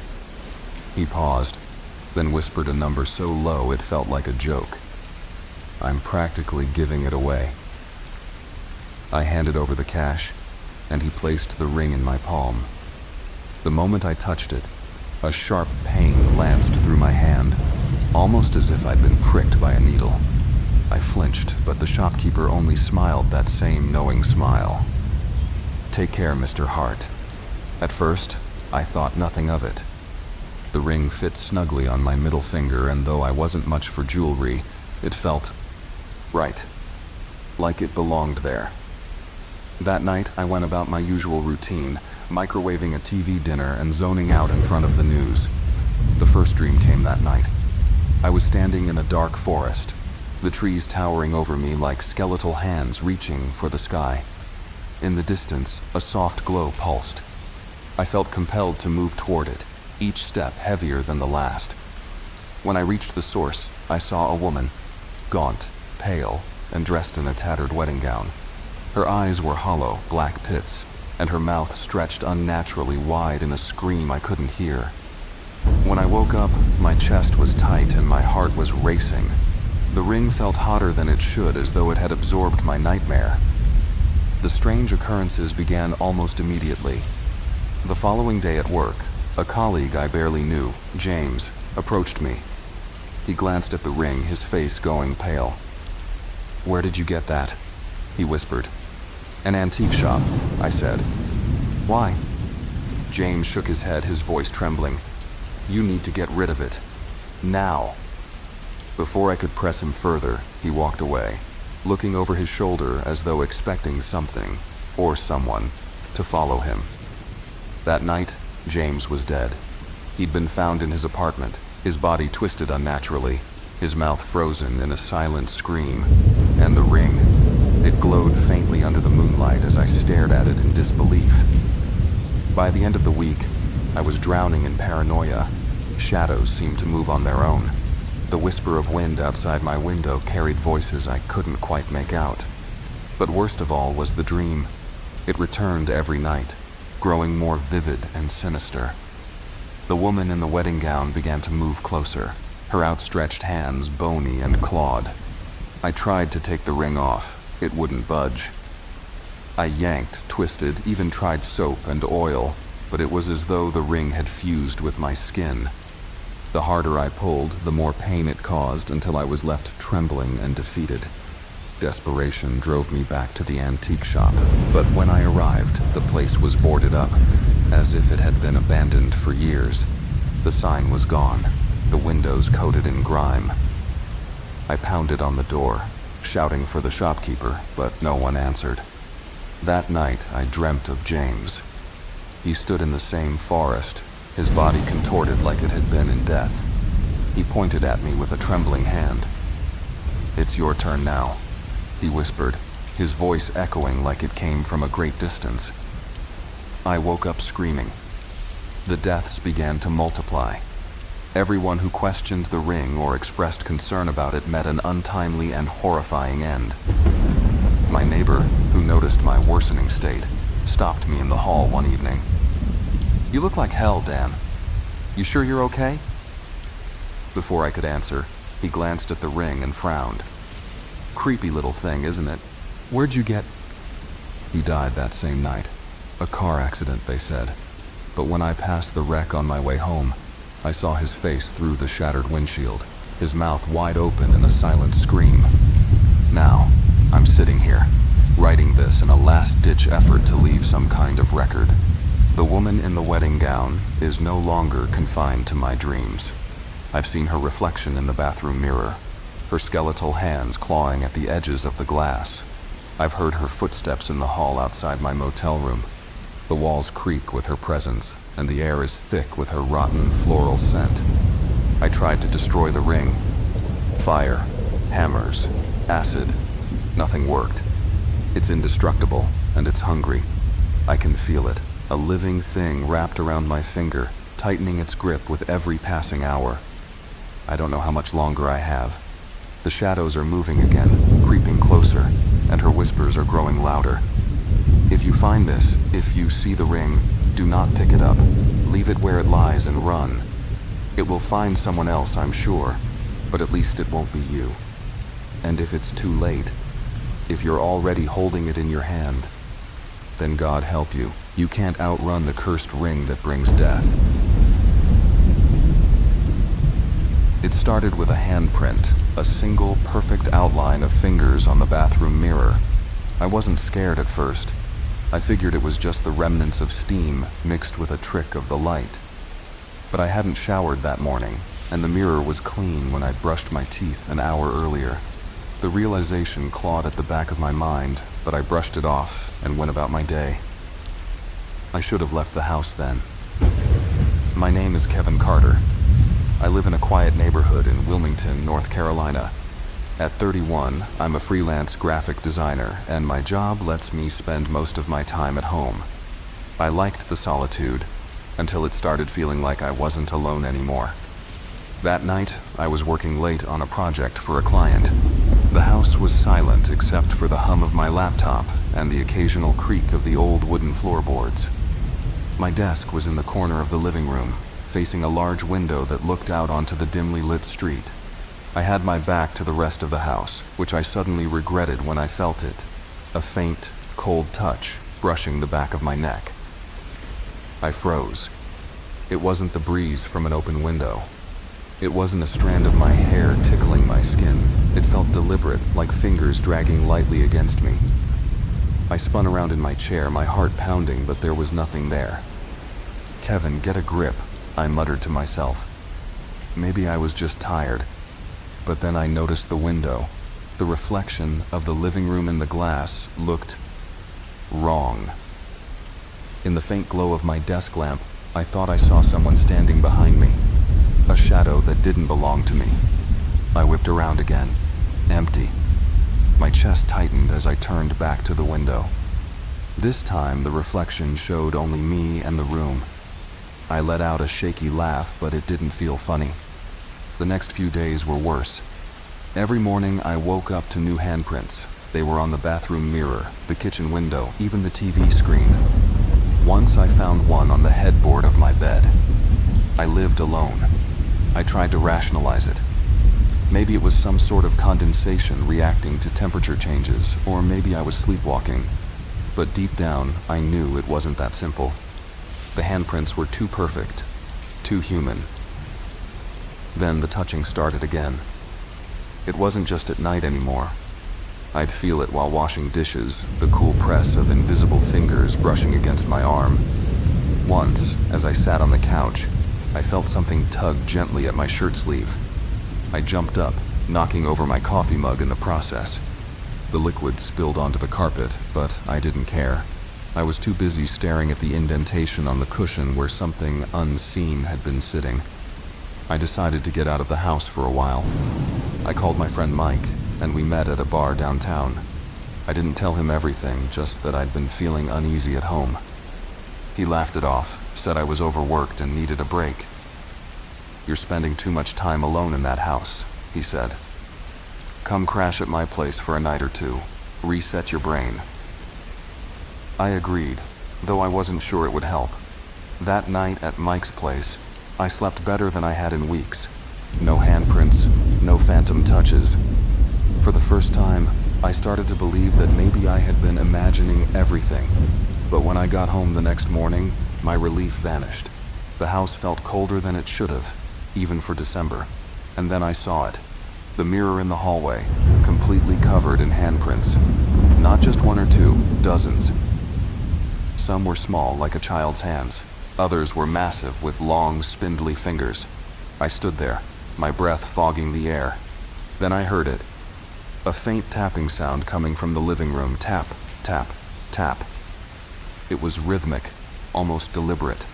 He paused, then whispered a number so low it felt like a joke. "I'm practically giving it away." I handed over the cash, and he placed the ring in my palm. The moment I touched it, a sharp pain lanced through my hand, almost as if I'd been pricked by a needle. I flinched, but the shopkeeper only smiled that same knowing smile. "Take care, Mr. Hart." At first, I thought nothing of it. The ring fit snugly on my middle finger, and though I wasn't much for jewelry, it felt right, like it belonged there. That night, I went about my usual routine, microwaving a TV dinner and zoning out in front of the news. The first dream came that night. I was standing in a dark forest, the trees towering over me like skeletal hands reaching for the sky. In the distance, a soft glow pulsed. I felt compelled to move toward it, each step heavier than the last. When I reached the source, I saw a woman, gaunt, pale, and dressed in a tattered wedding gown. Her eyes were hollow, black pits, and her mouth stretched unnaturally wide in a scream I couldn't hear. When I woke up, my chest was tight and my heart was racing. The ring felt hotter than it should, as though it had absorbed my nightmare. The strange occurrences began almost immediately. The following day at work, a colleague I barely knew, James, approached me. He glanced at the ring, his face going pale. "Where did you get that?" he whispered. "An antique shop," I said. "Why?" James shook his head, his voice trembling. "You need to get rid of it. Now." Before I could press him further, he walked away, looking over his shoulder as though expecting something, or someone, to follow him. That night, James was dead. He'd been found in his apartment, his body twisted unnaturally, his mouth frozen in a silent scream, and the ring. It glowed faintly under the moonlight as I stared at it in disbelief. By the end of the week, I was drowning in paranoia. Shadows seemed to move on their own. The whisper of wind outside my window carried voices I couldn't quite make out. But worst of all was the dream. It returned every night, growing more vivid and sinister. The woman in the wedding gown began to move closer, her outstretched hands bony and clawed. I tried to take the ring off. It wouldn't budge. I yanked, twisted, even tried soap and oil, but it was as though the ring had fused with my skin. The harder I pulled, the more pain it caused until I was left trembling and defeated. Desperation drove me back to the antique shop, but when I arrived, the place was boarded up, as if it had been abandoned for years. The sign was gone, the windows coated in grime. I pounded on the door, shouting for the shopkeeper, but no one answered. That night, I dreamt of James. He stood in the same forest, his body contorted like it had been in death. He pointed at me with a trembling hand. "It's your turn now," he whispered, his voice echoing like it came from a great distance. I woke up screaming. The deaths began to multiply. Everyone who questioned the ring or expressed concern about it met an untimely and horrifying end. My neighbor, who noticed my worsening state, stopped me in the hall one evening. "You look like hell, Dan. You sure you're okay?" Before I could answer, he glanced at the ring and frowned. "Creepy little thing, isn't it? Where'd you get—" He died that same night. A car accident, they said. But when I passed the wreck on my way home, I saw his face through the shattered windshield, his mouth wide open in a silent scream. Now, I'm sitting here, writing this in a last-ditch effort to leave some kind of record. The woman in the wedding gown is no longer confined to my dreams. I've seen her reflection in the bathroom mirror, her skeletal hands clawing at the edges of the glass. I've heard her footsteps in the hall outside my motel room. The walls creak with her presence, and the air is thick with her rotten floral scent. I tried to destroy the ring. Fire, hammers, acid. Nothing worked. It's indestructible, and it's hungry. I can feel it, a living thing wrapped around my finger, tightening its grip with every passing hour. I don't know how much longer I have. The shadows are moving again, creeping closer, and her whispers are growing louder. If you find this, if you see the ring, do not pick it up. Leave it where it lies and run. It will find someone else, I'm sure, but at least it won't be you. And if it's too late, if you're already holding it in your hand, then God help you. You can't outrun the cursed ring that brings death. It started with a handprint, a single perfect outline of fingers on the bathroom mirror. I wasn't scared at first. I figured it was just the remnants of steam mixed with a trick of the light. But I hadn't showered that morning, and the mirror was clean when I'd brushed my teeth an hour earlier. The realization clawed at the back of my mind, but I brushed it off and went about my day. I should have left the house then. My name is Kevin Carter. I live in a quiet neighborhood in Wilmington, North Carolina. At 31, I'm a freelance graphic designer, and my job lets me spend most of my time at home. I liked the solitude until it started feeling like I wasn't alone anymore. That night, I was working late on a project for a client. The house was silent except for the hum of my laptop and the occasional creak of the old wooden floorboards. My desk was in the corner of the living room, facing a large window that looked out onto the dimly lit street. I had my back to the rest of the house, which I suddenly regretted when I felt it, a faint, cold touch brushing the back of my neck. I froze. It wasn't the breeze from an open window. It wasn't a strand of my hair tickling my skin. It felt deliberate, like fingers dragging lightly against me. I spun around in my chair, my heart pounding, but there was nothing there. "Kevin, get a grip," I muttered to myself. Maybe I was just tired. But then I noticed the window. The reflection of the living room in the glass looked wrong. In the faint glow of my desk lamp, I thought I saw someone standing behind me, a shadow that didn't belong to me. I whipped around again, empty. My chest tightened as I turned back to the window. This time, the reflection showed only me and the room. I let out a shaky laugh, but it didn't feel funny. The next few days were worse. Every morning, I woke up to new handprints. They were on the bathroom mirror, the kitchen window, even the TV screen. Once I found one on the headboard of my bed. I lived alone. I tried to rationalize it. Maybe it was some sort of condensation reacting to temperature changes, or maybe I was sleepwalking. But deep down, I knew it wasn't that simple. The handprints were too perfect, too human. Then the touching started again. It wasn't just at night anymore. I'd feel it while washing dishes, the cool press of invisible fingers brushing against my arm. Once, as I sat on the couch, I felt something tug gently at my shirt sleeve. I jumped up, knocking over my coffee mug in the process. The liquid spilled onto the carpet, but I didn't care. I was too busy staring at the indentation on the cushion where something unseen had been sitting. I decided to get out of the house for a while. I called my friend Mike, and we met at a bar downtown. I didn't tell him everything, just that I'd been feeling uneasy at home. He laughed it off, said I was overworked and needed a break. "You're spending too much time alone in that house," he said. "Come crash at my place for a night or two. Reset your brain." I agreed, though I wasn't sure it would help. That night at Mike's place, I slept better than I had in weeks. No handprints, no phantom touches. For the first time, I started to believe that maybe I had been imagining everything. But when I got home the next morning, my relief vanished. The house felt colder than it should have, even for December. And then I saw it. The mirror in the hallway, completely covered in handprints. Not just one or two, dozens. Some were small, like a child's hands. Others were massive, with long, spindly fingers. I stood there, my breath fogging the air. Then I heard it. A faint tapping sound coming from the living room. Tap, tap, tap. It was rhythmic, almost deliberate.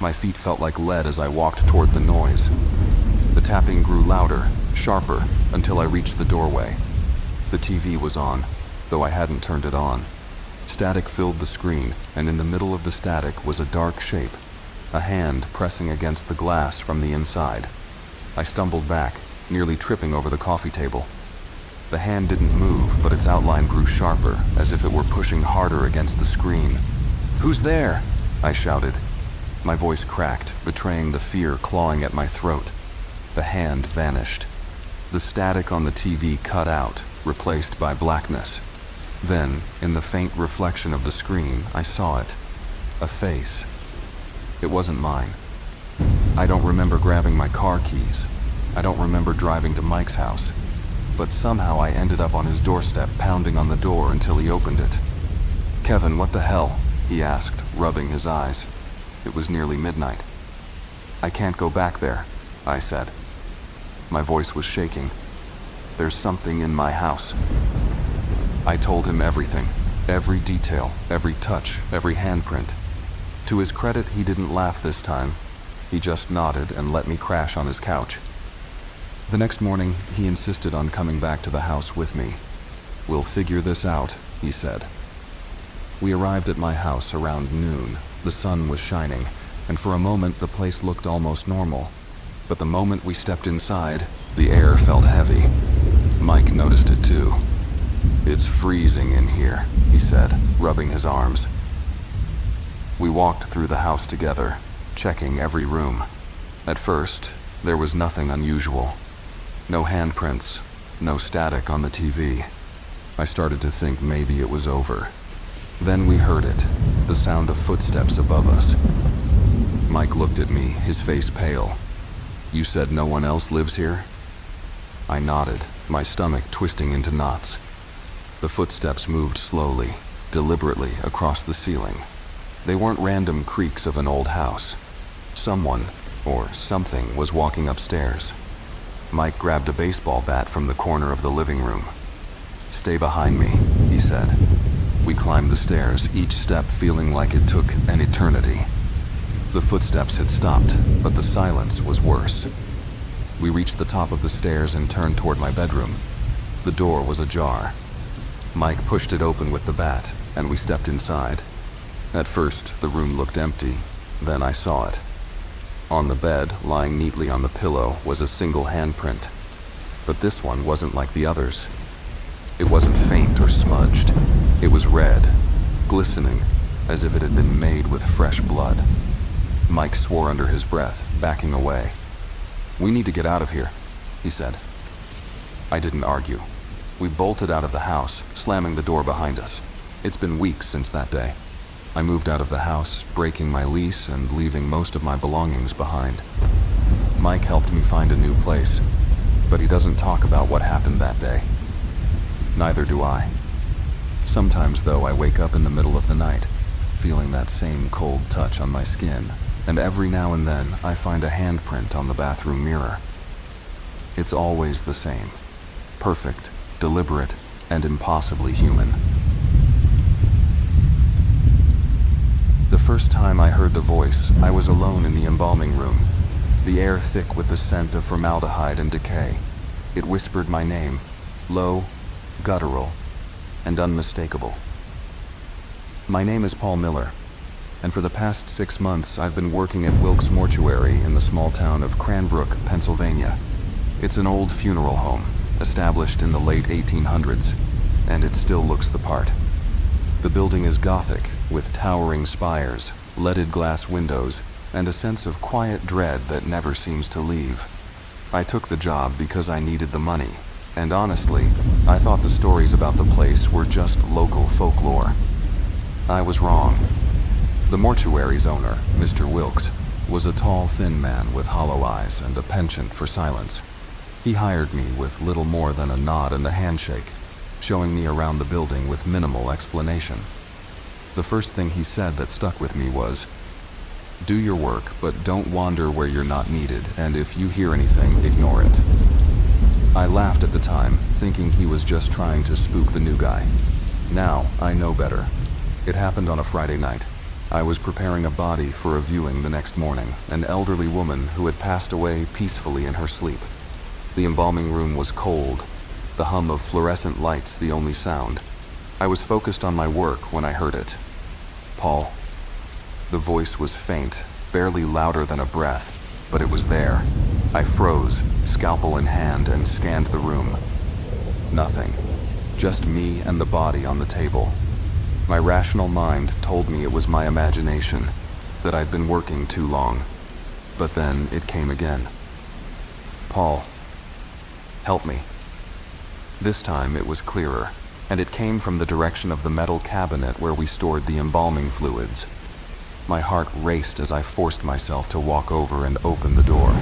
My feet felt like lead as I walked toward the noise. The tapping grew louder, sharper, until I reached the doorway. The TV was on, though I hadn't turned it on. Static filled the screen, and in the middle of the static was a dark shape, a hand pressing against the glass from the inside. I stumbled back, nearly tripping over the coffee table. The hand didn't move, but its outline grew sharper, as if it were pushing harder against the screen. "Who's there?" I shouted. My voice cracked, betraying the fear clawing at my throat. The hand vanished. The static on the TV cut out, replaced by blackness. Then, in the faint reflection of the screen, I saw it. A face. It wasn't mine. I don't remember grabbing my car keys. I don't remember driving to Mike's house. But somehow I ended up on his doorstep, pounding on the door until he opened it. "Kevin, what the hell?" he asked, rubbing his eyes. It was nearly midnight. "I can't go back there," I said. My voice was shaking. "There's something in my house." I told him everything, every detail, every touch, every handprint. To his credit, he didn't laugh this time. He just nodded and let me crash on his couch. The next morning, he insisted on coming back to the house with me. "We'll figure this out," he said. We arrived at my house around noon. The sun was shining, and for a moment the place looked almost normal. But the moment we stepped inside, the air felt heavy. Mike noticed it too. "It's freezing in here," he said, rubbing his arms. We walked through the house together, checking every room. At first, there was nothing unusual. No handprints, no static on the TV. I started to think maybe it was over. Then we heard it, the sound of footsteps above us. Mike looked at me, his face pale. "You said no one else lives here?" I nodded, my stomach twisting into knots. The footsteps moved slowly, deliberately across the ceiling. They weren't random creaks of an old house. Someone, or something, was walking upstairs. Mike grabbed a baseball bat from the corner of the living room. "Stay behind me," he said. We climbed the stairs, each step feeling like it took an eternity. The footsteps had stopped, but the silence was worse. We reached the top of the stairs and turned toward my bedroom. The door was ajar. Mike pushed it open with the bat, and we stepped inside. At first, the room looked empty. Then I saw it. On the bed, lying neatly on the pillow, was a single handprint. But this one wasn't like the others. It wasn't faint or smudged. It was red, glistening, as if it had been made with fresh blood. Mike swore under his breath, backing away. "We need to get out of here," he said. I didn't argue. We bolted out of the house, slamming the door behind us. It's been weeks since that day. I moved out of the house, breaking my lease and leaving most of my belongings behind. Mike helped me find a new place, but he doesn't talk about what happened that day. Neither do I. Sometimes, though, I wake up in the middle of the night, feeling that same cold touch on my skin, and every now and then I find a handprint on the bathroom mirror. It's always the same. Perfect, deliberate, and impossibly human. The first time I heard the voice, I was alone in the embalming room, the air thick with the scent of formaldehyde and decay. It whispered my name, low, guttural, and unmistakable. My name is Paul Miller, and for the past 6 months I've been working at Wilkes Mortuary in the small town of Cranbrook, Pennsylvania. It's an old funeral home, established in the late 1800s, and it still looks the part. The building is Gothic, with towering spires, leaded glass windows, and a sense of quiet dread that never seems to leave. I took the job because I needed the money, and honestly, I thought the stories about the place were just local folklore. I was wrong. The mortuary's owner, Mr. Wilkes, was a tall, thin man with hollow eyes and a penchant for silence. He hired me with little more than a nod and a handshake, showing me around the building with minimal explanation. The first thing he said that stuck with me was, "Do your work, but don't wander where you're not needed, and if you hear anything, ignore it." I laughed at the time, thinking he was just trying to spook the new guy. Now, I know better. It happened on a Friday night. I was preparing a body for a viewing the next morning, an elderly woman who had passed away peacefully in her sleep. The embalming room was cold, the hum of fluorescent lights the only sound. I was focused on my work when I heard it. "Paul." The voice was faint, barely louder than a breath, but it was there. I froze, scalpel in hand, and scanned the room. Nothing. Just me and the body on the table. My rational mind told me it was my imagination, that I'd been working too long. But then it came again. "Paul, help me." This time it was clearer, and it came from the direction of the metal cabinet where we stored the embalming fluids. My heart raced as I forced myself to walk over and open the door.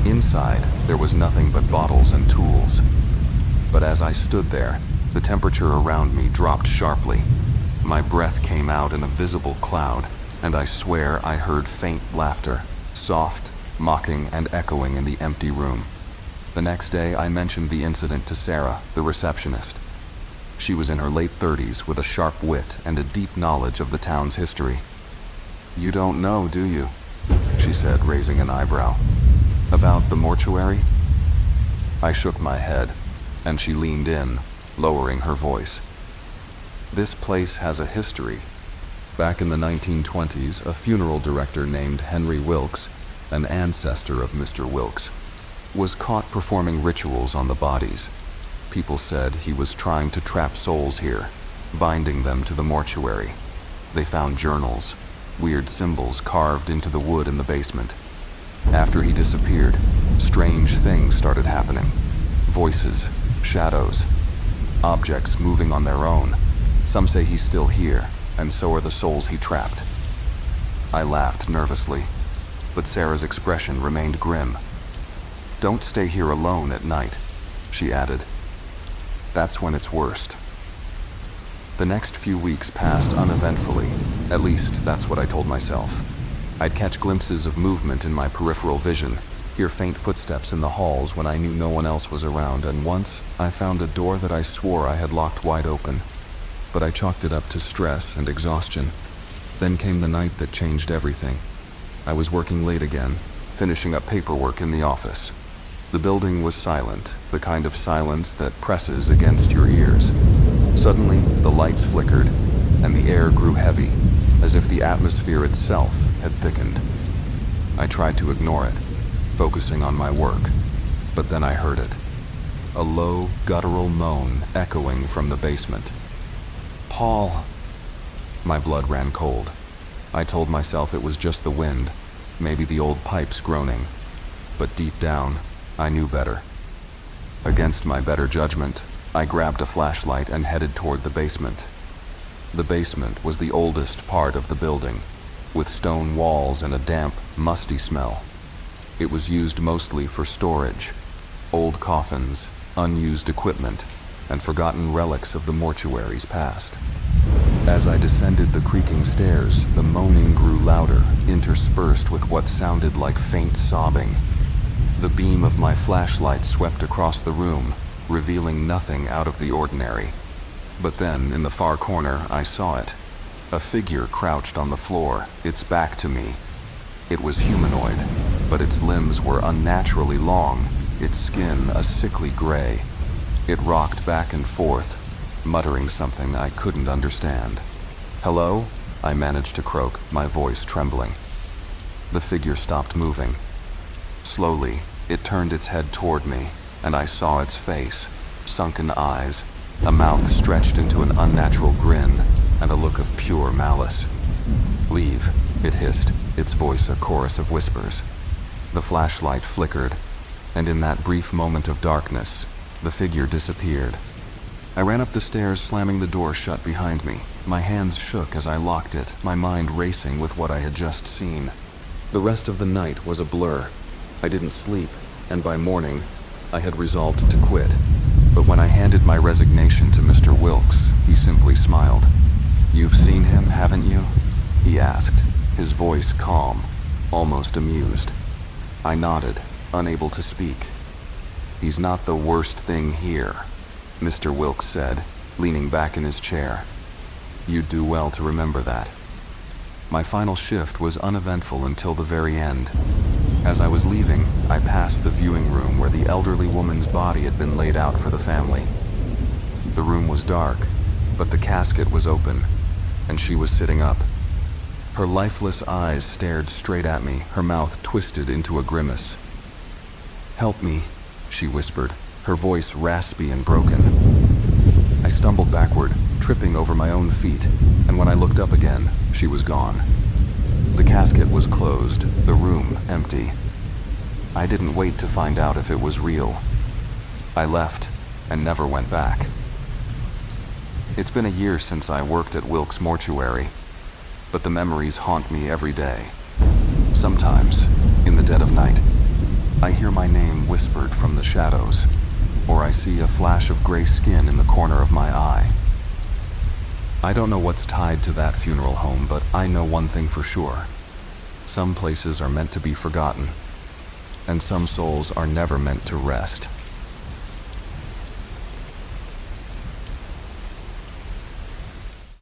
Inside, there was nothing but bottles and tools. But as I stood there, the temperature around me dropped sharply. My breath came out in a visible cloud, and I swear I heard faint laughter, soft, mocking, and echoing in the empty room. The next day, I mentioned the incident to Sarah, the receptionist. She was in her late 30s with a sharp wit and a deep knowledge of the town's history. "You don't know, do you?" she said, raising an eyebrow. "About the mortuary?" I shook my head, and she leaned in, lowering her voice. "This place has a history. Back in the 1920s, a funeral director named Henry Wilkes, an ancestor of Mr. Wilkes, was caught performing rituals on the bodies. People said he was trying to trap souls here, binding them to the mortuary. They found journals, weird symbols carved into the wood in the basement. After he disappeared, strange things started happening. Voices, shadows, objects moving on their own. Some say he's still here, and so are the souls he trapped." I laughed nervously, but Sarah's expression remained grim. "Don't stay here alone at night," she added. "That's when it's worst." The next few weeks passed uneventfully. At least, that's what I told myself. I'd catch glimpses of movement in my peripheral vision, hear faint footsteps in the halls when I knew no one else was around, and once I found a door that I swore I had locked wide open. But I chalked it up to stress and exhaustion. Then came the night that changed everything. I was working late again, finishing up paperwork in the office. The building was silent, the kind of silence that presses against your ears. Suddenly, the lights flickered, and the air grew heavy, as if the atmosphere itself had thickened. I tried to ignore it, focusing on my work, but then I heard it. A low, guttural moan echoing from the basement. "Paul!" My blood ran cold. I told myself it was just the wind, maybe the old pipes groaning. But deep down, I knew better. Against my better judgment, I grabbed a flashlight and headed toward the basement. The basement was the oldest part of the building, with stone walls and a damp, musty smell. It was used mostly for storage, old coffins, unused equipment, and forgotten relics of the mortuary's past. As I descended the creaking stairs, the moaning grew louder, interspersed with what sounded like faint sobbing. The beam of my flashlight swept across the room, revealing nothing out of the ordinary. But then, in the far corner, I saw it. A figure crouched on the floor, its back to me. It was humanoid, but its limbs were unnaturally long, its skin a sickly gray. It rocked back and forth, muttering something I couldn't understand. "Hello?" I managed to croak, my voice trembling. The figure stopped moving. Slowly, it turned its head toward me, and I saw its face, sunken eyes, a mouth stretched into an unnatural grin, and a look of pure malice. "Leave," it hissed, its voice a chorus of whispers. The flashlight flickered, and in that brief moment of darkness, the figure disappeared. I ran up the stairs, slamming the door shut behind me. My hands shook as I locked it, my mind racing with what I had just seen. The rest of the night was a blur. I didn't sleep, and by morning, I had resolved to quit. But when I handed my resignation to Mr. Wilkes, he simply smiled. "You've seen him, haven't you?" he asked, his voice calm, almost amused. I nodded, unable to speak. "He's not the worst thing here," Mr. Wilkes said, leaning back in his chair. "You'd do well to remember that." My final shift was uneventful until the very end. As I was leaving, I passed the viewing room where the elderly woman's body had been laid out for the family. The room was dark, but the casket was open, and she was sitting up. Her lifeless eyes stared straight at me, her mouth twisted into a grimace. "Help me," she whispered, her voice raspy and broken. I stumbled backward, tripping over my own feet, and when I looked up again, she was gone. The casket was closed, the room empty. I didn't wait to find out if it was real. I left and never went back. It's been a year since I worked at Wilkes Mortuary, but the memories haunt me every day. Sometimes, in the dead of night, I hear my name whispered from the shadows, or I see a flash of gray skin in the corner of my eye. I don't know what's tied to that funeral home, but I know one thing for sure. Some places are meant to be forgotten, and some souls are never meant to rest.